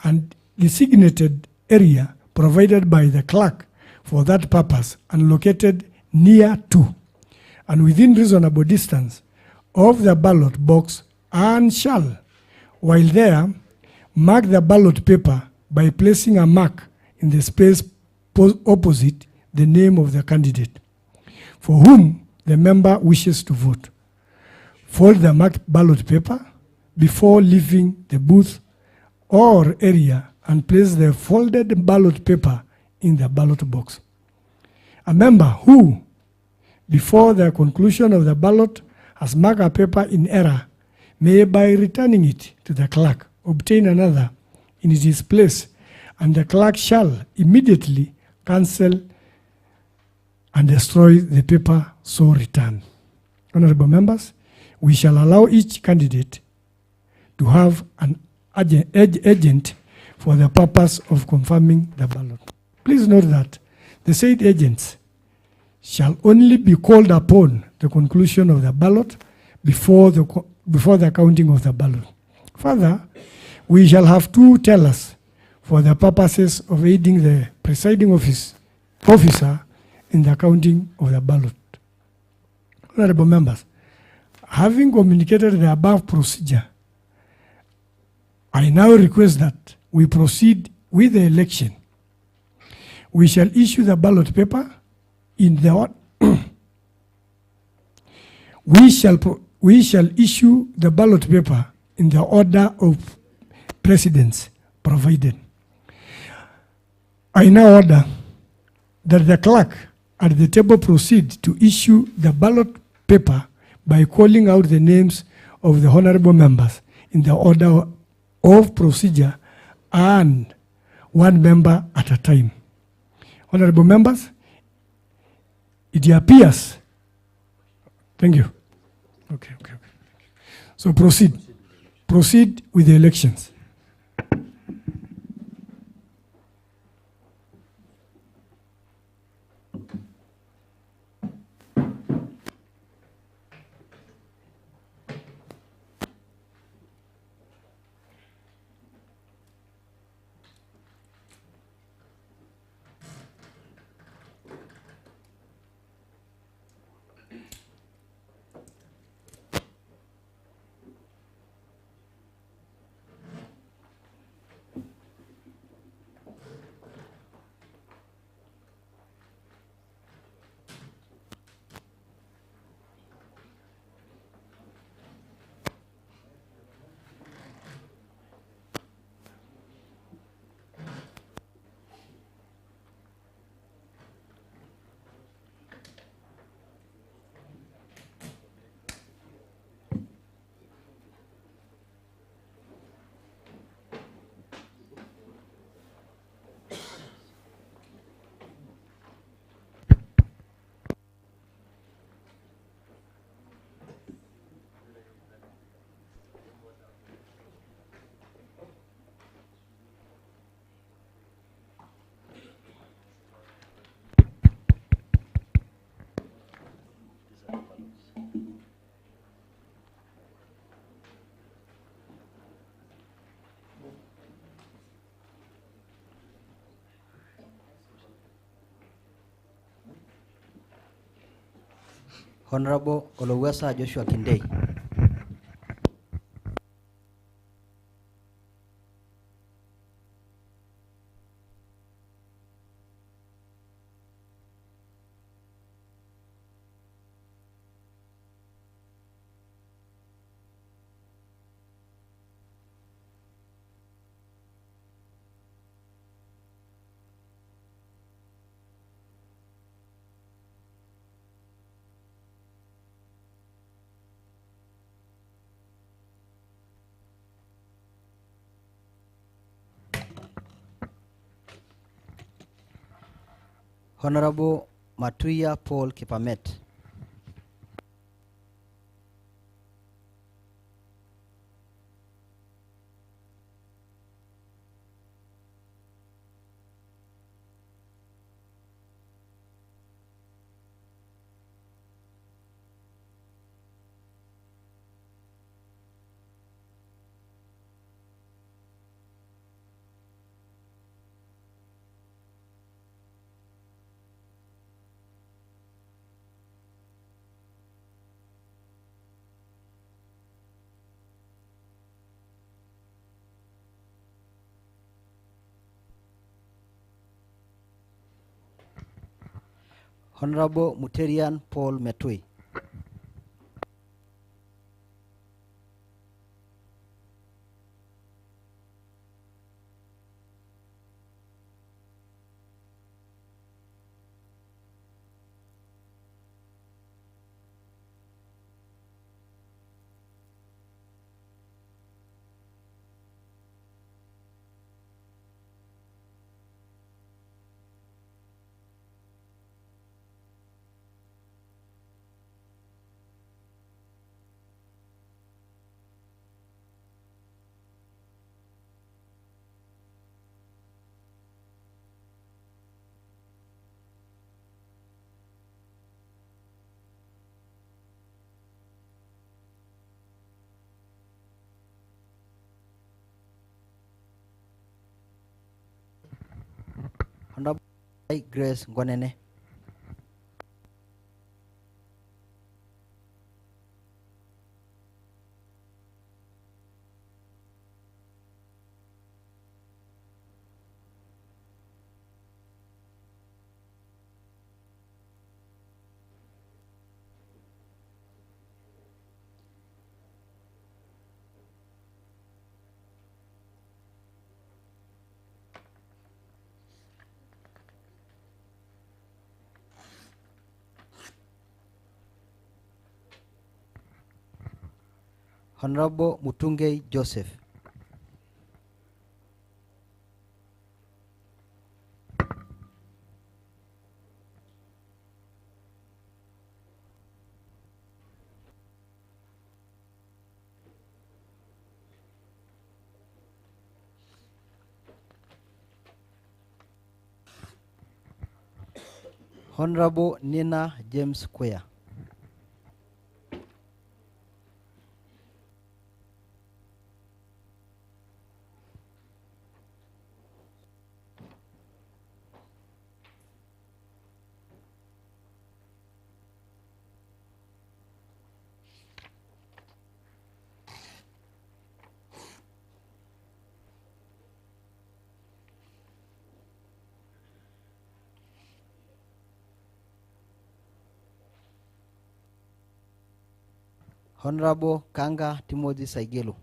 and designated area provided by the clerk for that purpose and located near to and within reasonable distance of the ballot box, and shall, while there, mark the ballot paper by placing a mark in the space opposite the name of the candidate for whom the member wishes to vote. Fold the marked ballot paper before leaving the booth or area and place the folded ballot paper in the ballot box. A member who, before the conclusion of the ballot, has marked a paper in error may, by returning it to the clerk, obtain another in its place, and the clerk shall immediately cancel and destroy the paper so returned. Honorable members, we shall allow each candidate to have an agent for the purpose of confirming the ballot. Please note that the said agents shall only be called upon the conclusion of the ballot before the counting of the ballot. Further, we shall have 2 tellers for the purposes of aiding the presiding officer in the counting of the ballot. Honorable members, having communicated the above procedure, I now request that we proceed with the election. We shall issue the ballot paper in the we shall issue the ballot paper in the order of precedence provided. I now order that the clerk at the table proceed to issue the ballot paper by calling out the names of the honorable members in the order of procedure and one member at a time. Honorable members, it appears. Thank you. Okay. So proceed with the elections. Honorable Olowesa Joshua Kindei. Honorable Matuya Paul Kipamet. Honorable Muterian Paul Metui. Honorable Grace Ngwanene. Honorable Mutungei Joseph. Honorable Nina James Quia. Honorable Kanga Timothy Saigelu.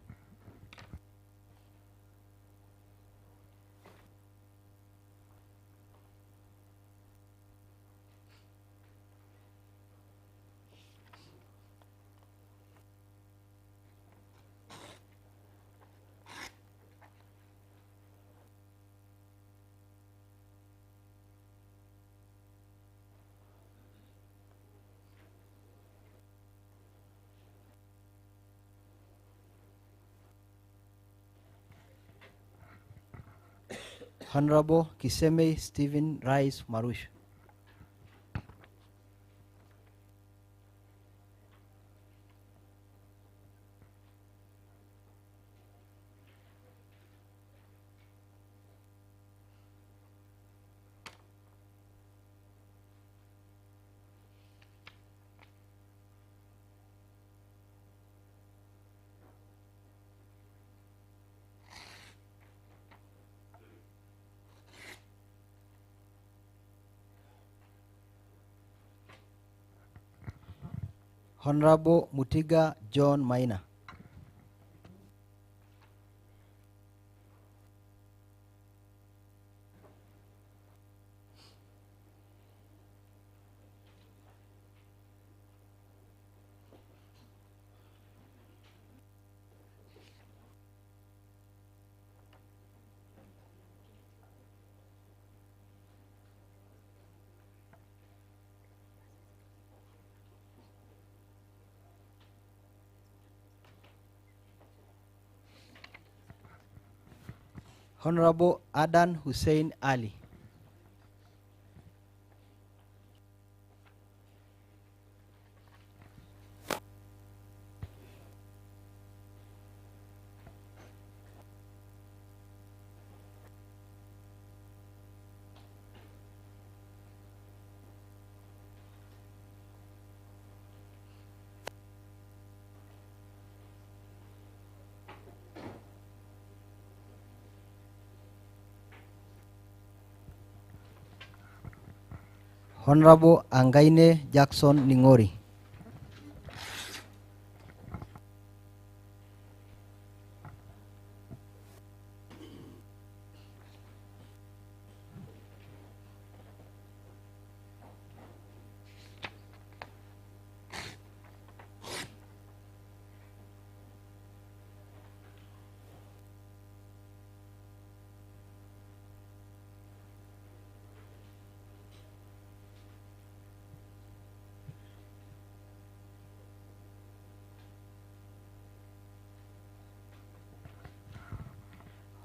Honorable Kiseme Stephen Rice Marush. Honorable Mutiga John Maina. Honorable Adan Hussein Ali. Honorable Angaine Jackson Ningori.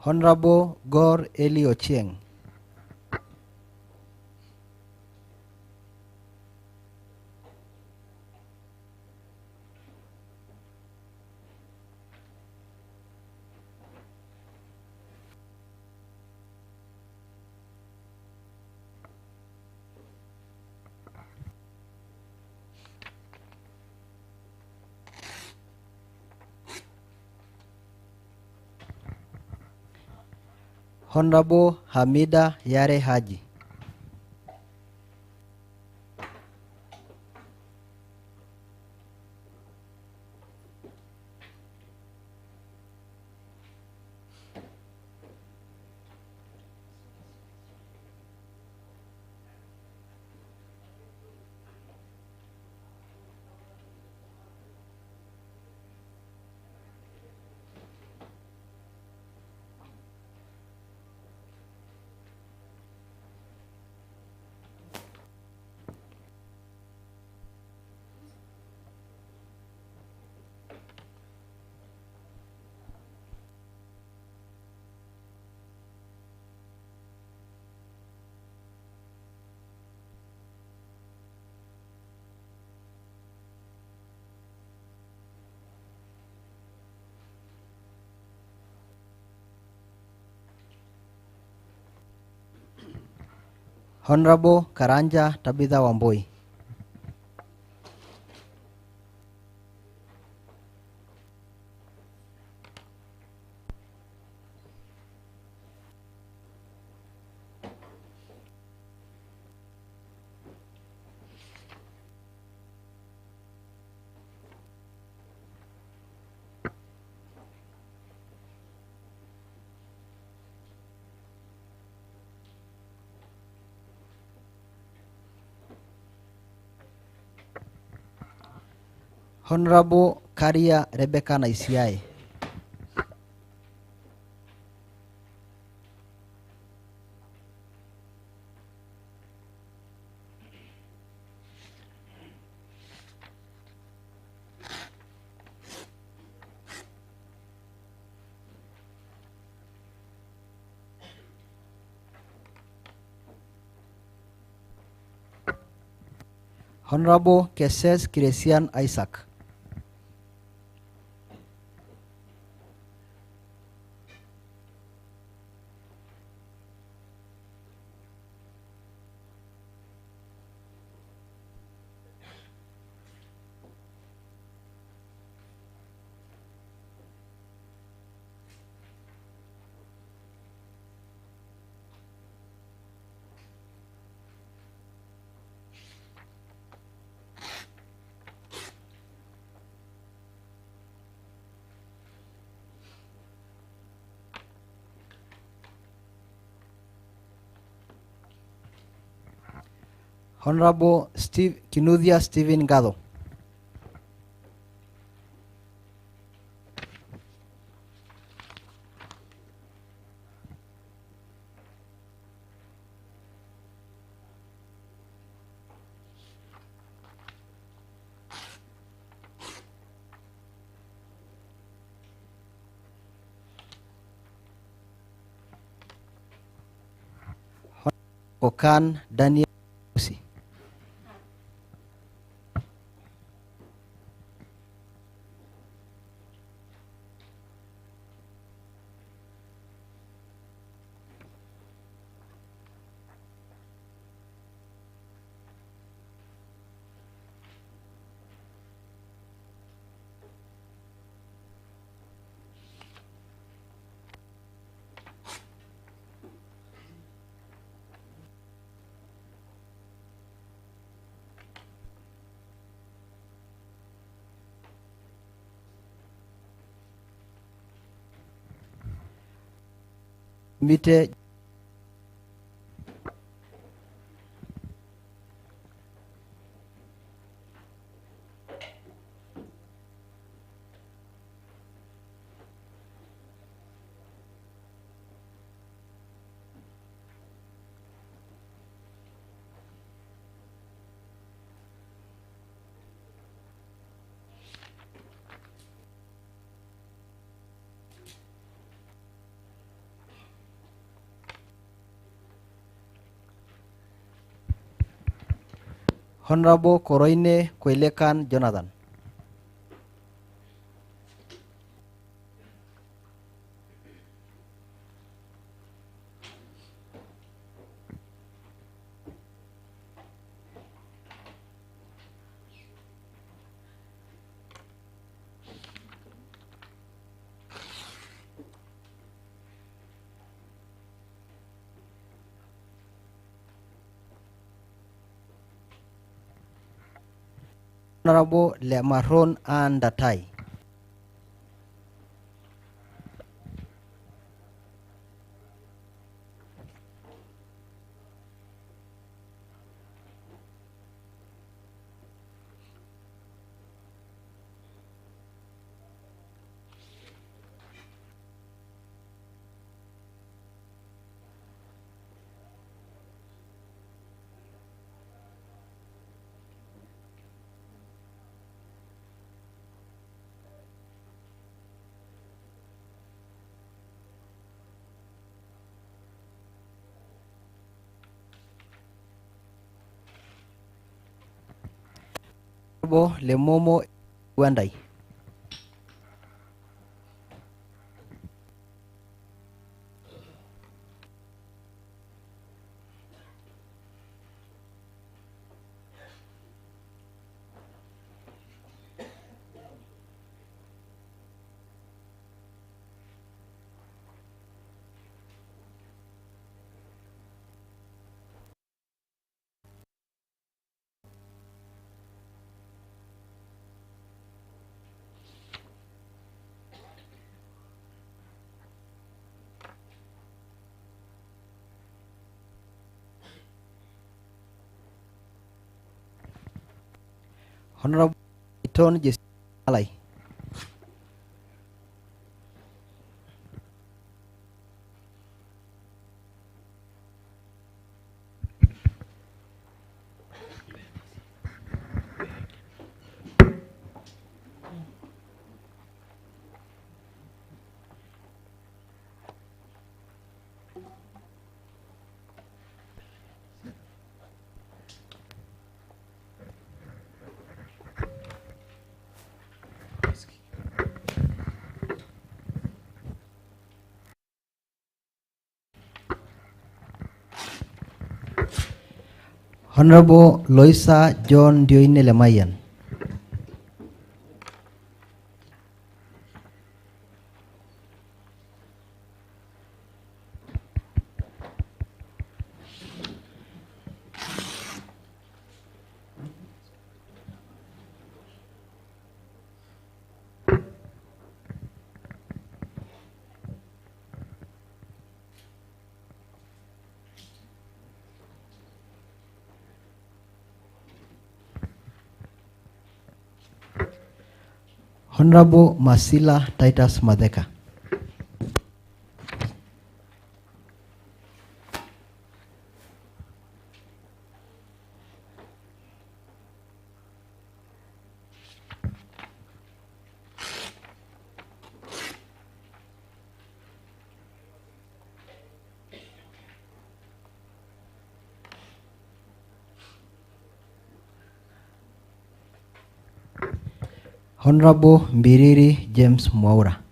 Honorable Gor Eli Ochieng. Honorable Hamida Yare Haji. Honorable Karanja Tabitha Wambui. Honorable Karia Rebecca Naisiai. Honorable Keses Kiresian Isaac. Honorable Kinuthia Stephen Gado. Okan Daniel Musi. Mite Honorable Koroine Kwelekan Jonathan. Honorable Lemaron and Datai. Honorable Lemomo Wandai. Honorable Iton Jesalai. Honorable Loisa John Dioine Lemayan. Honorable Masila Titus Madeka. Honorable Mbiriri James Mwaura.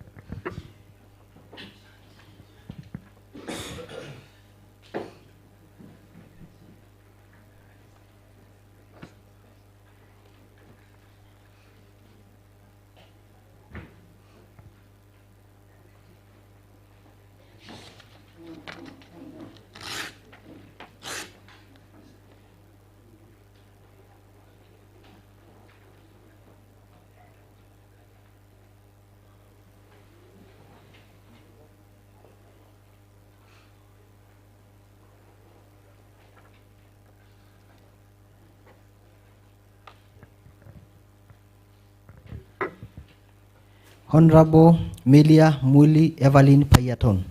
Honorable Melia Muli Evelyn Payaton.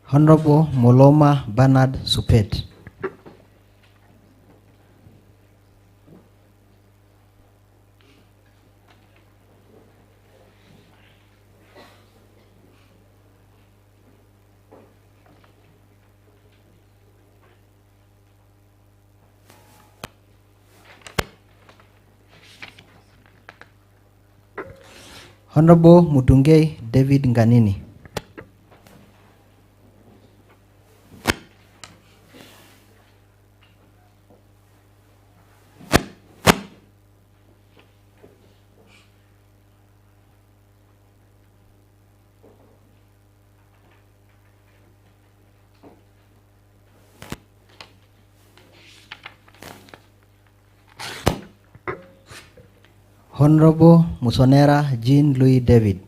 Honorable Moloma Bernard Supet. Honorable Mutungei David Nganini. Honorable Musonera Jean Louis David.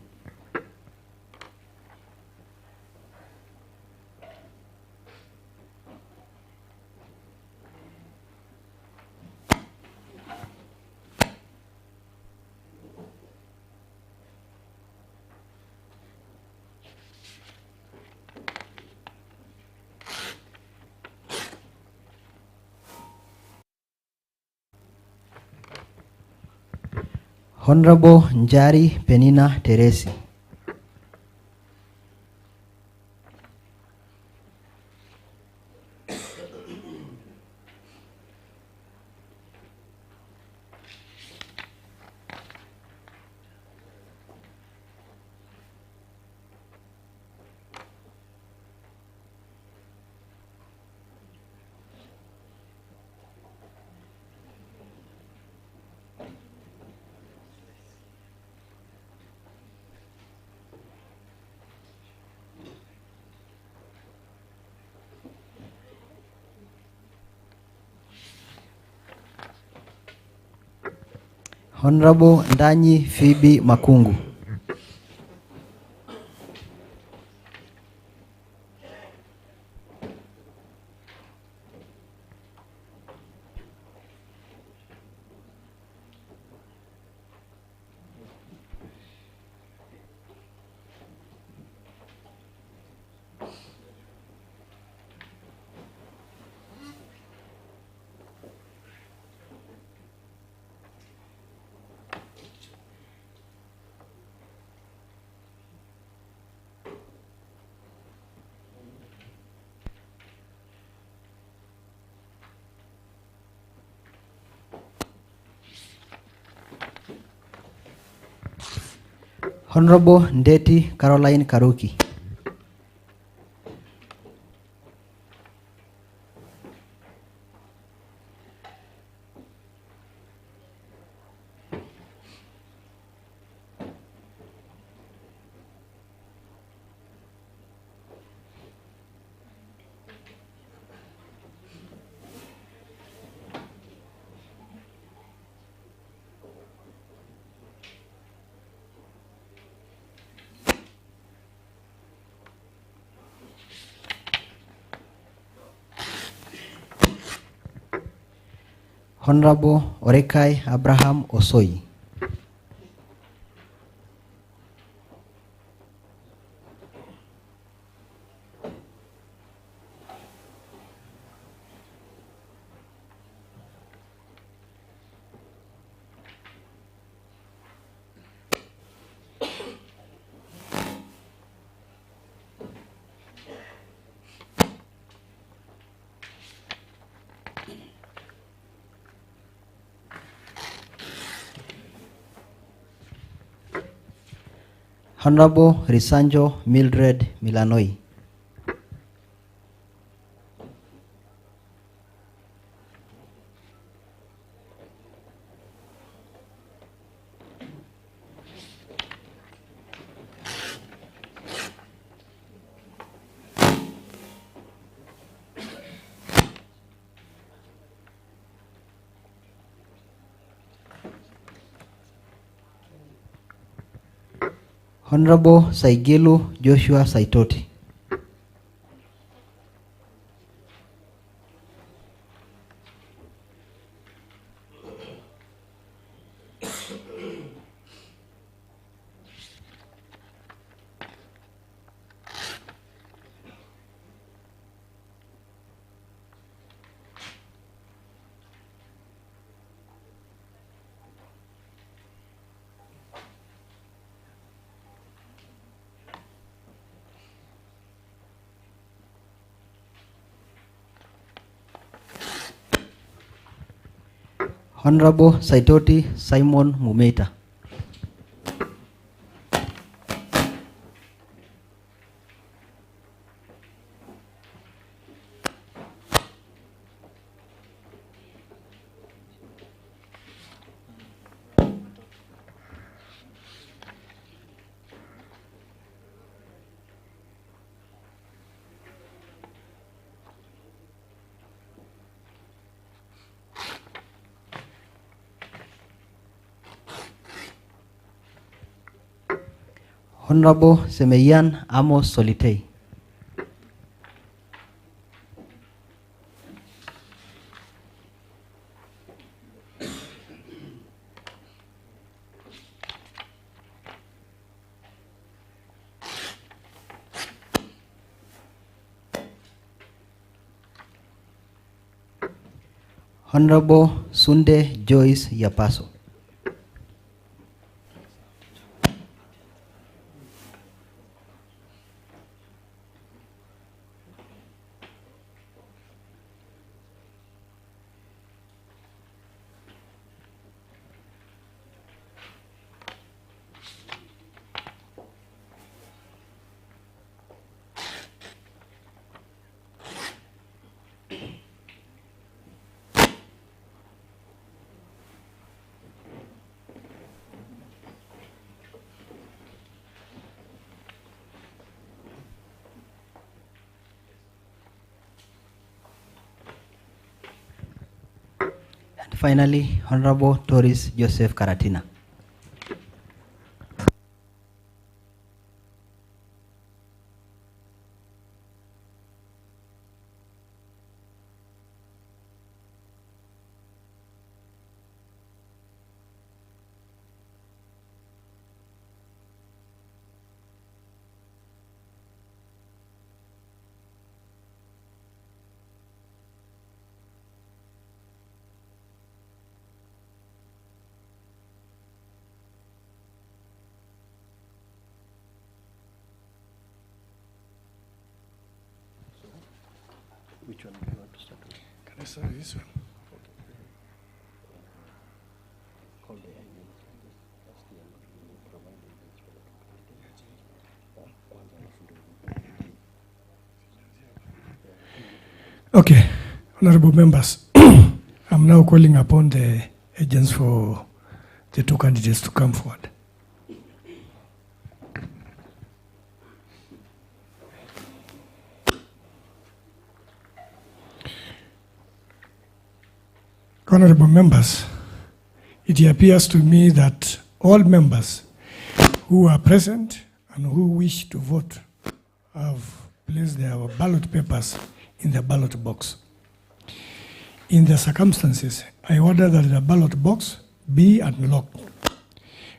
Honorable Njari Penina Teresi. Honorable Ndanyi Phoebe Makungu. Honorable Ndeti Caroline Karuki. Honorable Orekai Abraham Osoi. Honorable Risanjo Mildred Milanoi. Honorable Saigilu Joshua Saitoti. Honorable Saitoti Simon Mumeta. Honorable Semeyan Amos Solitei. Honorable Sunde Joyce Yapaso. finally, Honorable Toris Joseph Karatina. Which one do you want to start with? Can I start with this one? Call the agents. That's the one we provide the agents for the Okay, honorable members, I'm now calling upon the agents for the two candidates to come forward. Honorable members, it appears to me that all members who are present and who wish to vote have placed their ballot papers in the ballot box. In the circumstances, I order that the ballot box be unlocked.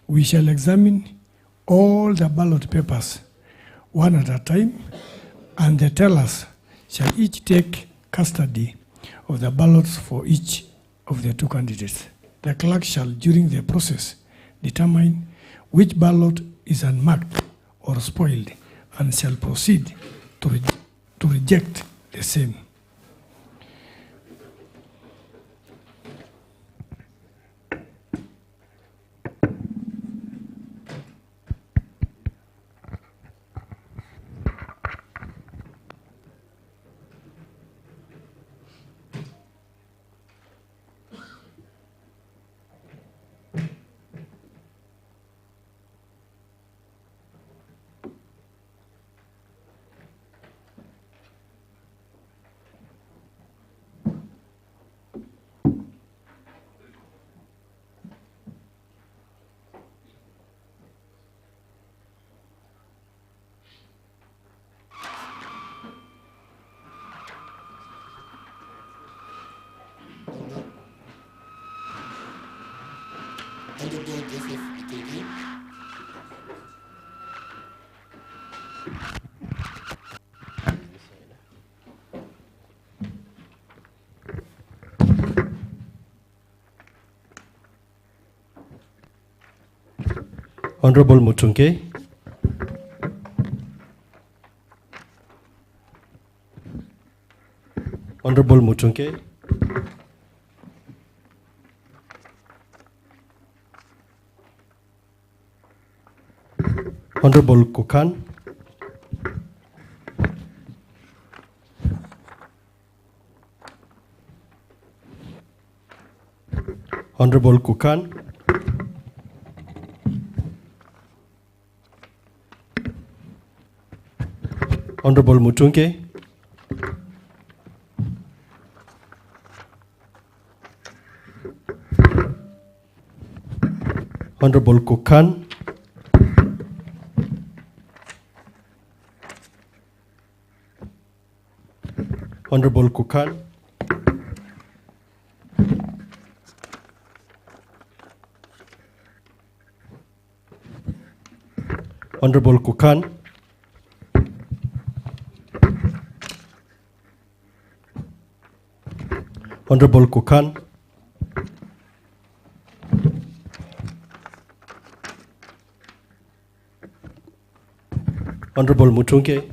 We shall examine all the ballot papers one at a time, and the tellers shall each take custody of the ballots for each of the two candidates. The clerk shall, during the process, determine which ballot is unmarked or spoiled and shall proceed to reject the same. Honorable Mutunke. Honorable Mutunke. Honorable Kukan. Honorable Kukan. Honorable Mutunke. Honorable Kukan. Honorable Kukan. Honorable Kukan. Honorable Kukan. Honorable Mutunke.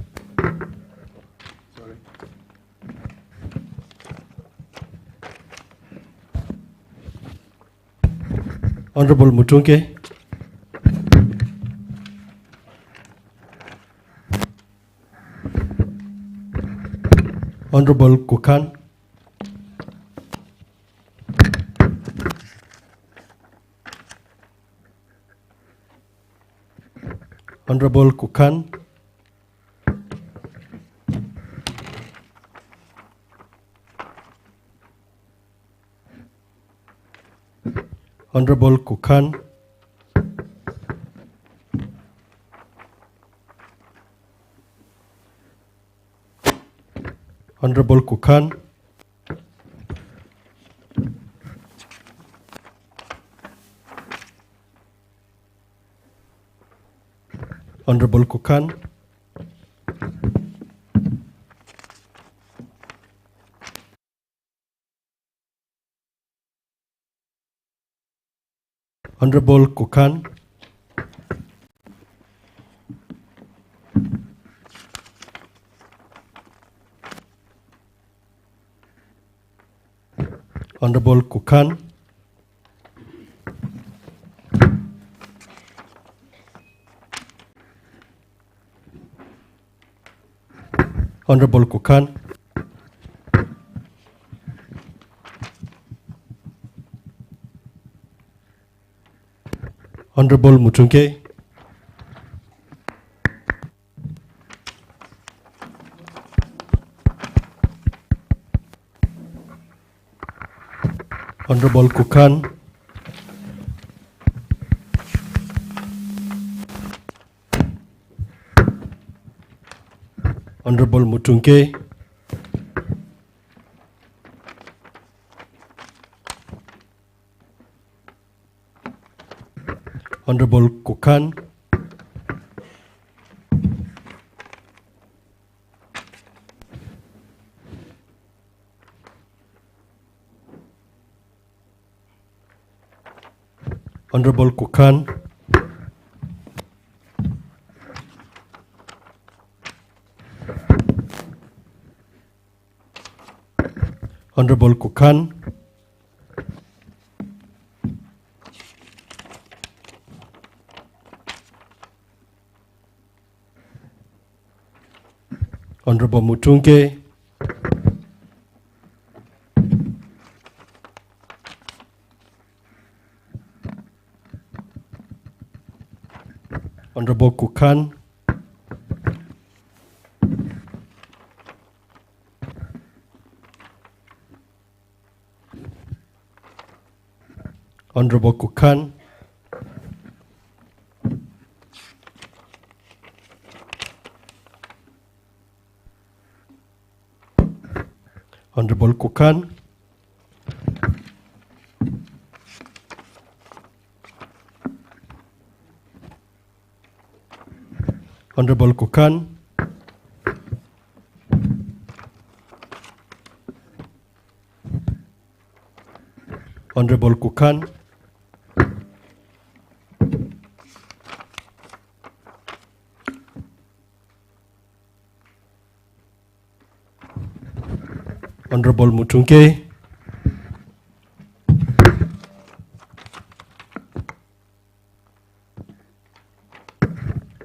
Honorable Mutunke. Honorable Kukan. Honorable Kukan. Honorable Kukan. Honorable Kukan. Honorable Kukan. Honorable Kukan. Honorable Kukan. Honorable Kukan. Honorable Mutunke. Honorable Kukan. Honorable Mutunke. Honorable Kukan. Honorable Kukan. Honorable Kukan. Honorable Mutunke. Honorable Kukan. Honorable Kukan. Honorable Kukan. Honorable Kukan. Honorable Kukan. Honorable Mutunke.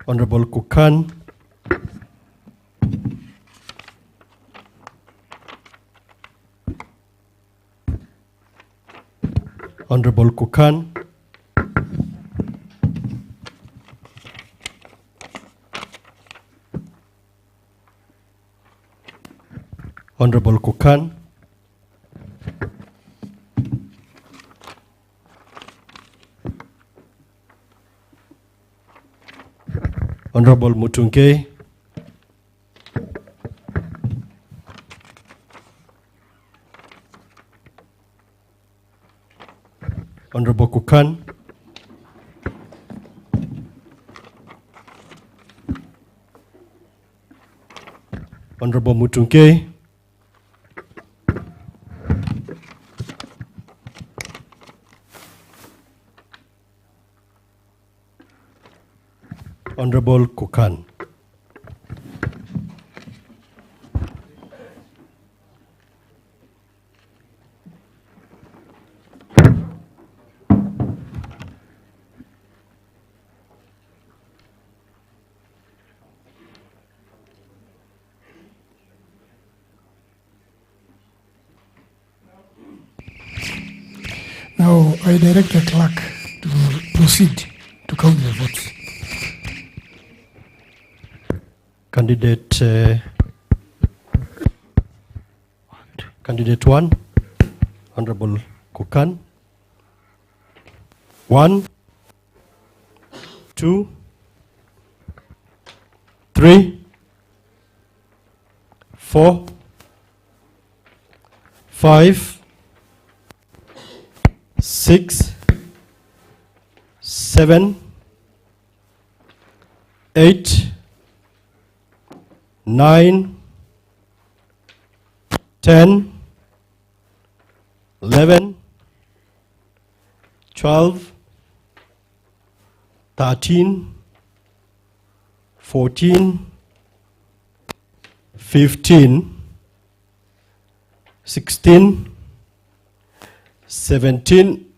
Honorable Kukan. Honorable Kukan. Honorable Kukan. Honorable Mutunke. Honorable Kukan. Honorable Mutunke. Honorable Kukan. Now, I direct the clerk to proceed to count the votes. Candidate 1, Honorable Kukan. 1, 2, 3, 4, 5, 6, 7, 8, 9, 10, 11, 12, 13, 14, 15, 16, 17,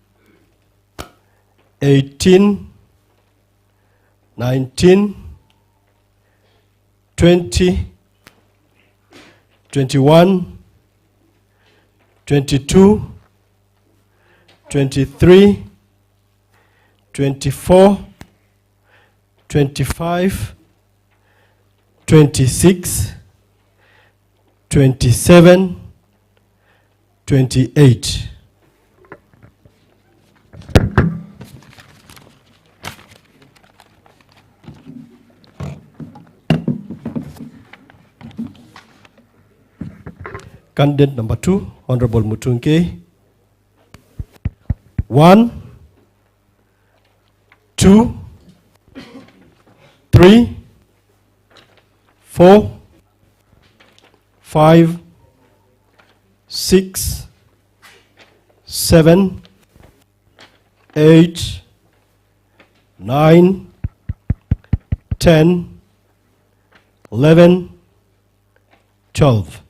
18, 19, 20, 21, 22, 23, 24, 25, 26, 27, 28. Candidate number 2, Honorable Mutungi. 1, 2, 3, 4, 5, 6, 7, 8, 9, 10, 11, 12.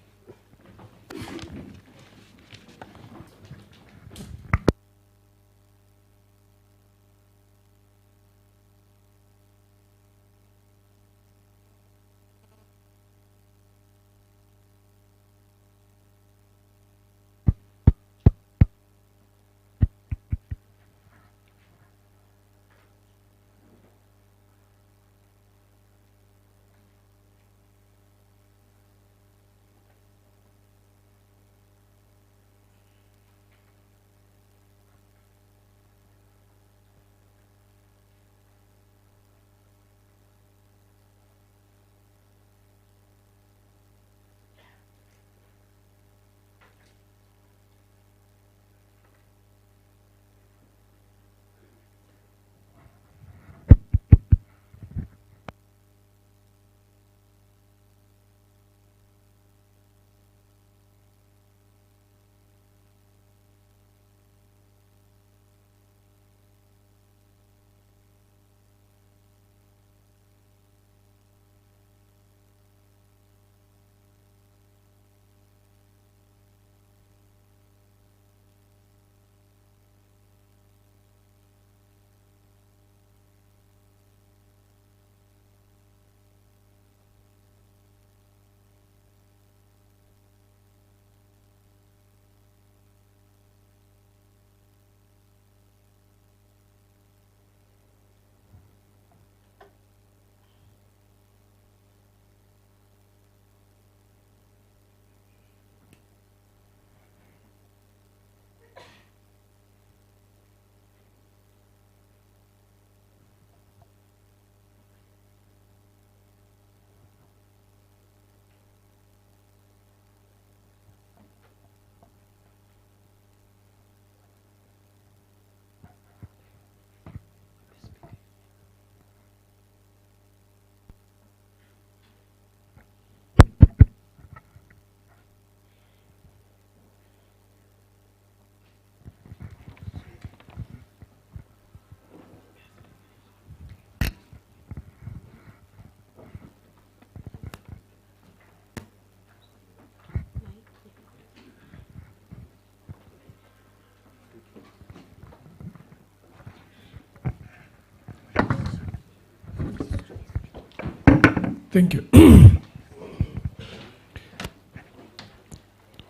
Thank you.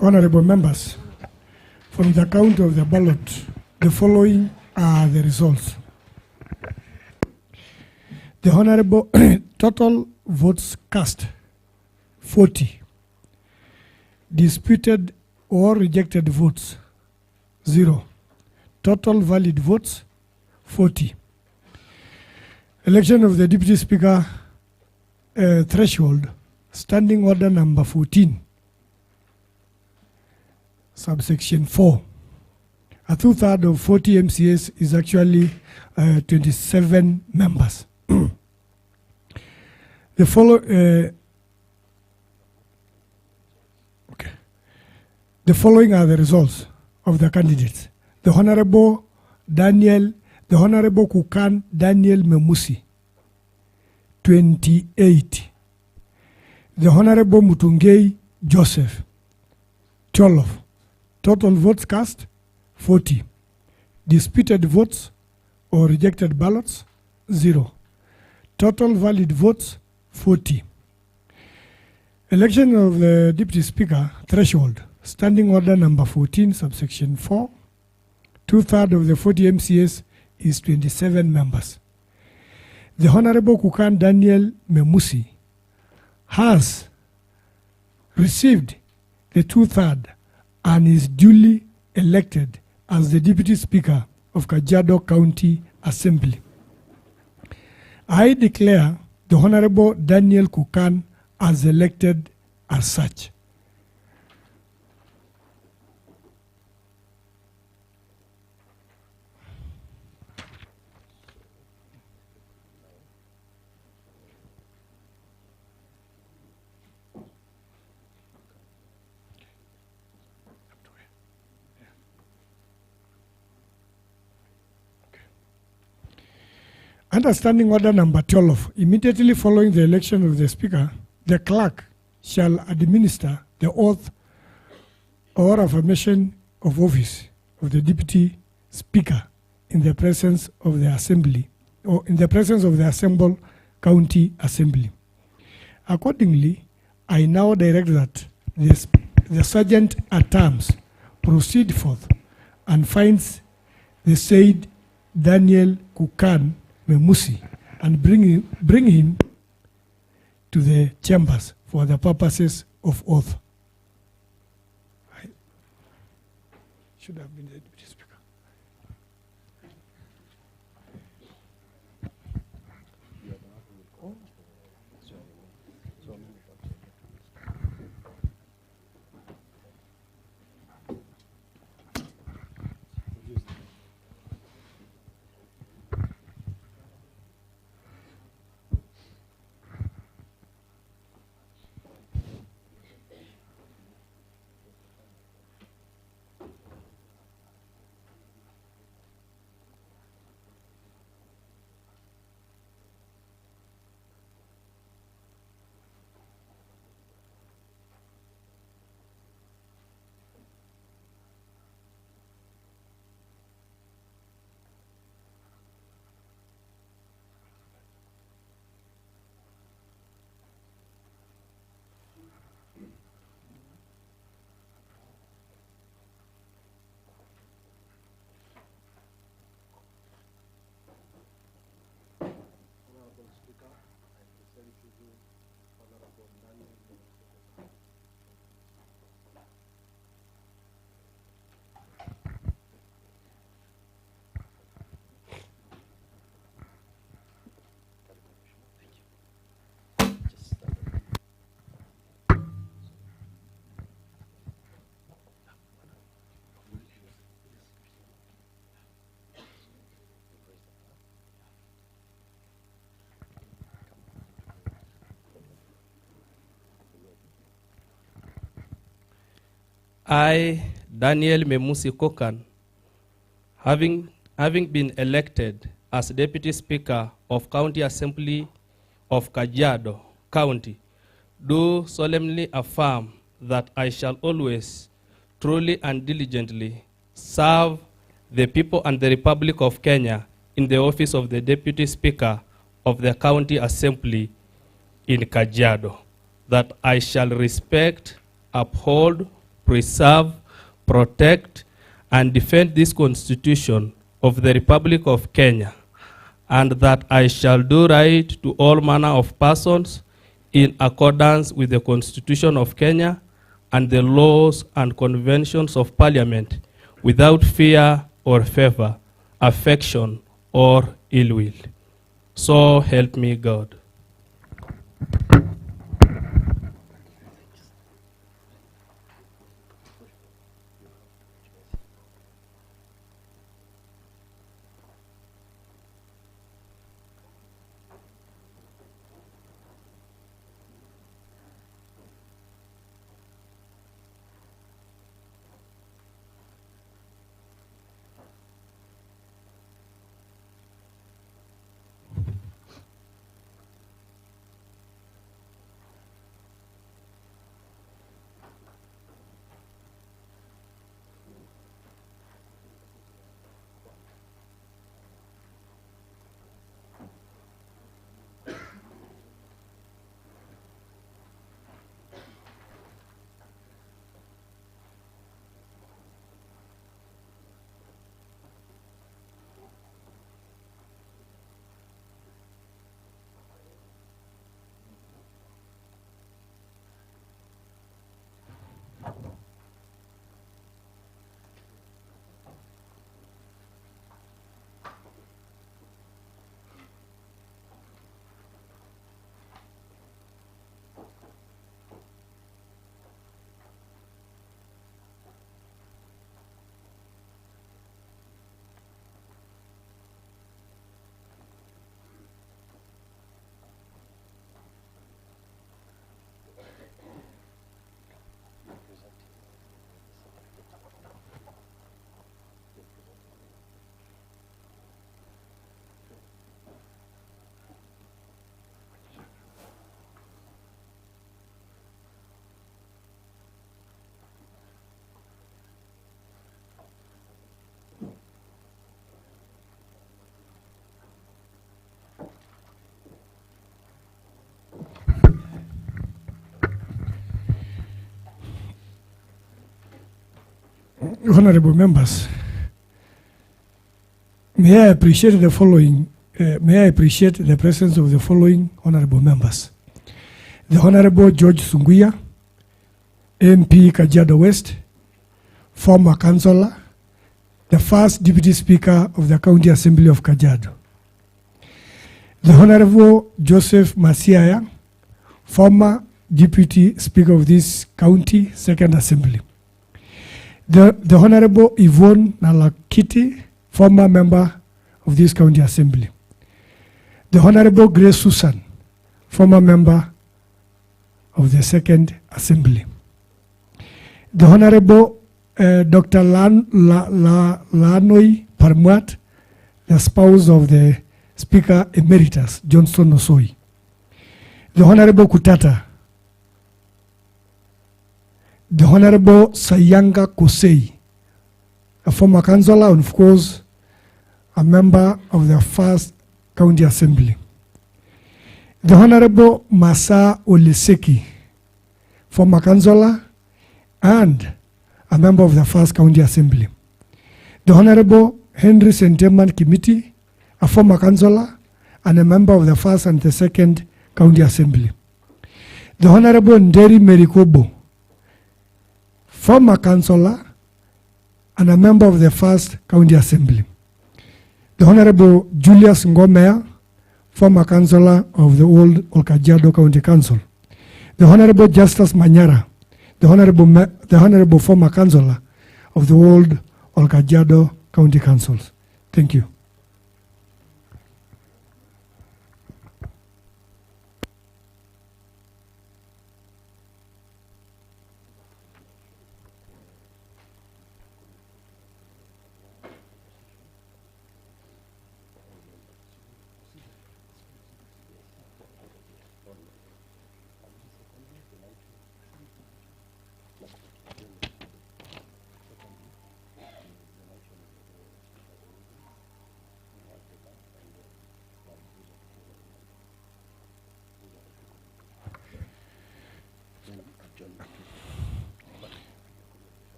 Honorable members, from the count of the ballot, the following are the results. The Honorable total votes cast, 40. Disputed or rejected votes, 0. Total valid votes, 40. Election of the Deputy Speaker threshold, Standing Order number 14, subsection 4. A two-thirds of 40 MCAs is actually 27 members. The following are the results of the candidates. The Honorable Kukan Daniel Memusi, 28. The Honorable Mutungei Joseph, 12. Total votes cast, 40. Disputed votes or rejected ballots, 0. Total valid votes, 40. Election of the Deputy Speaker threshold, Standing Order number 14, subsection 4. Two-thirds of the 40 MCAs is 27 members. The Honorable Kukan Daniel Memusi has received the two-thirds and is duly elected as the Deputy Speaker of Kajiado County Assembly. I declare the Honorable Daniel Kukan as elected as such. Under Standing Order number 12, immediately following the election of the Speaker, the clerk shall administer the oath or affirmation of office of the Deputy Speaker in the presence of the Assembly, or in the presence of the assembled County Assembly. Accordingly, I now direct that the Sergeant at Arms proceed forth and finds the said Daniel Kukan Memusi and bring him to the chambers for the purposes of oath. I should have been the Deputy Speaker. I, Daniel Memusi Kokan, having been elected as Deputy Speaker of County Assembly of Kajiado County, do solemnly affirm that I shall always, truly and diligently, serve the people and the Republic of Kenya in the office of the Deputy Speaker of the County Assembly in Kajiado, that I shall respect, uphold, preserve, protect, and defend this Constitution of the Republic of Kenya, and that I shall do right to all manner of persons in accordance with the Constitution of Kenya and the laws and conventions of Parliament, without fear or favor, affection, or ill will. So help me God. Honorable members, may I appreciate the following, may I appreciate the presence of the following honorable members. The Honorable George Sunguya, MP Kajiado West, former councillor, the first Deputy Speaker of the County Assembly of Kajiado. The Honorable Joseph Masiaya, former Deputy Speaker of this County Second Assembly. The Honorable Yvonne Nalakiti, former member of this County Assembly. The Honorable Grace Susan, former member of the Second Assembly. The Honorable Dr. Lanoi Parmuat, the spouse of the Speaker Emeritus, Johnson Osoi. The Honorable Kutata. The Honorable Sayanga Kosei, a former councillor and of course a member of the First County Assembly. The Honorable Masa Oleseki, former councillor and a member of the First County Assembly. The Honorable Henry Senteman Kimiti, a former councillor and a member of the First and the Second County Assembly. The Honorable Nderi Merikobo, former councillor and a member of the First County Assembly. The Honorable Julius Ngomea, former councillor of the Old Olkajiado County Council. The Honorable Justus Manyara, the Honorable former councillor of the Old Olkajiado County Councils. Thank you.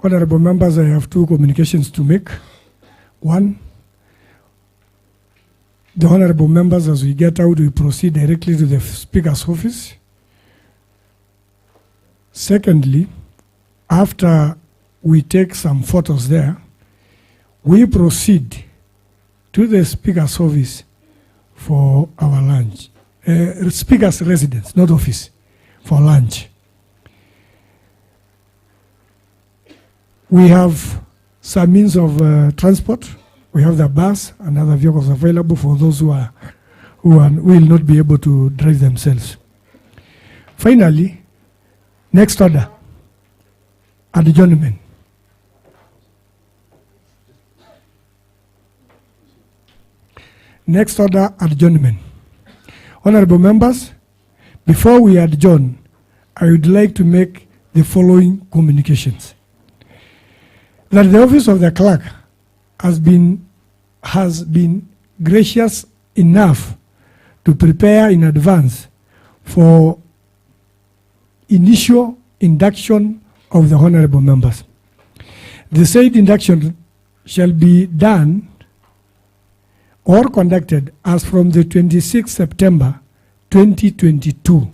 Honorable members, I have two communications to make. One, the honorable members, as we get out, we proceed directly to the Speaker's office. Secondly, after we take some photos there, we proceed to the Speaker's office for our lunch. Speaker's residence, not office, for lunch. We have some means of transport. We have the bus and other vehicles available for those who will not be able to drive themselves. Finally, next order, adjournment. Next order, adjournment. Honorable members, before we adjourn, I would like to make the following communications. That the office of the clerk has been gracious enough to prepare in advance for initial induction of the honorable members. The said induction shall be done or conducted as from the 26th September 2022.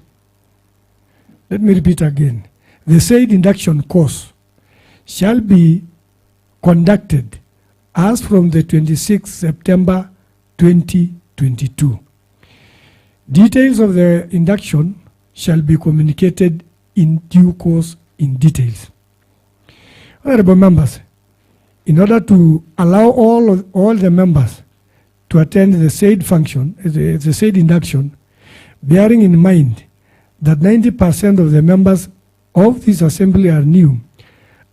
Let me repeat again. The said induction course shall be conducted as from the 26th September 2022. Details of the induction shall be communicated in due course in details. Honorable members, in order to allow all the members to attend the said function, the said induction, bearing in mind that 90% of the members of this assembly are new,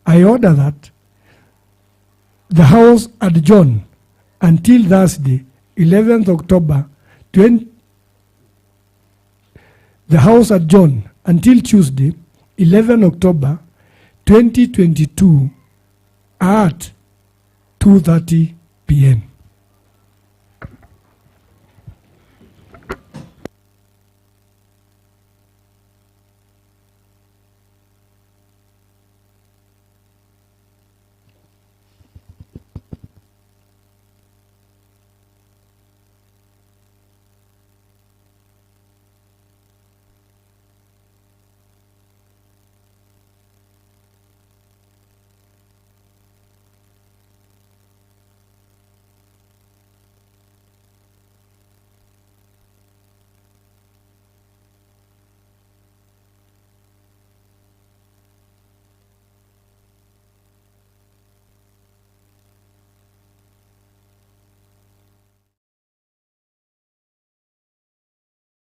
I order that the House adjourn until Thursday, 11th October, the House adjourn until Tuesday, 11 October 2022 at 2:30 p.m.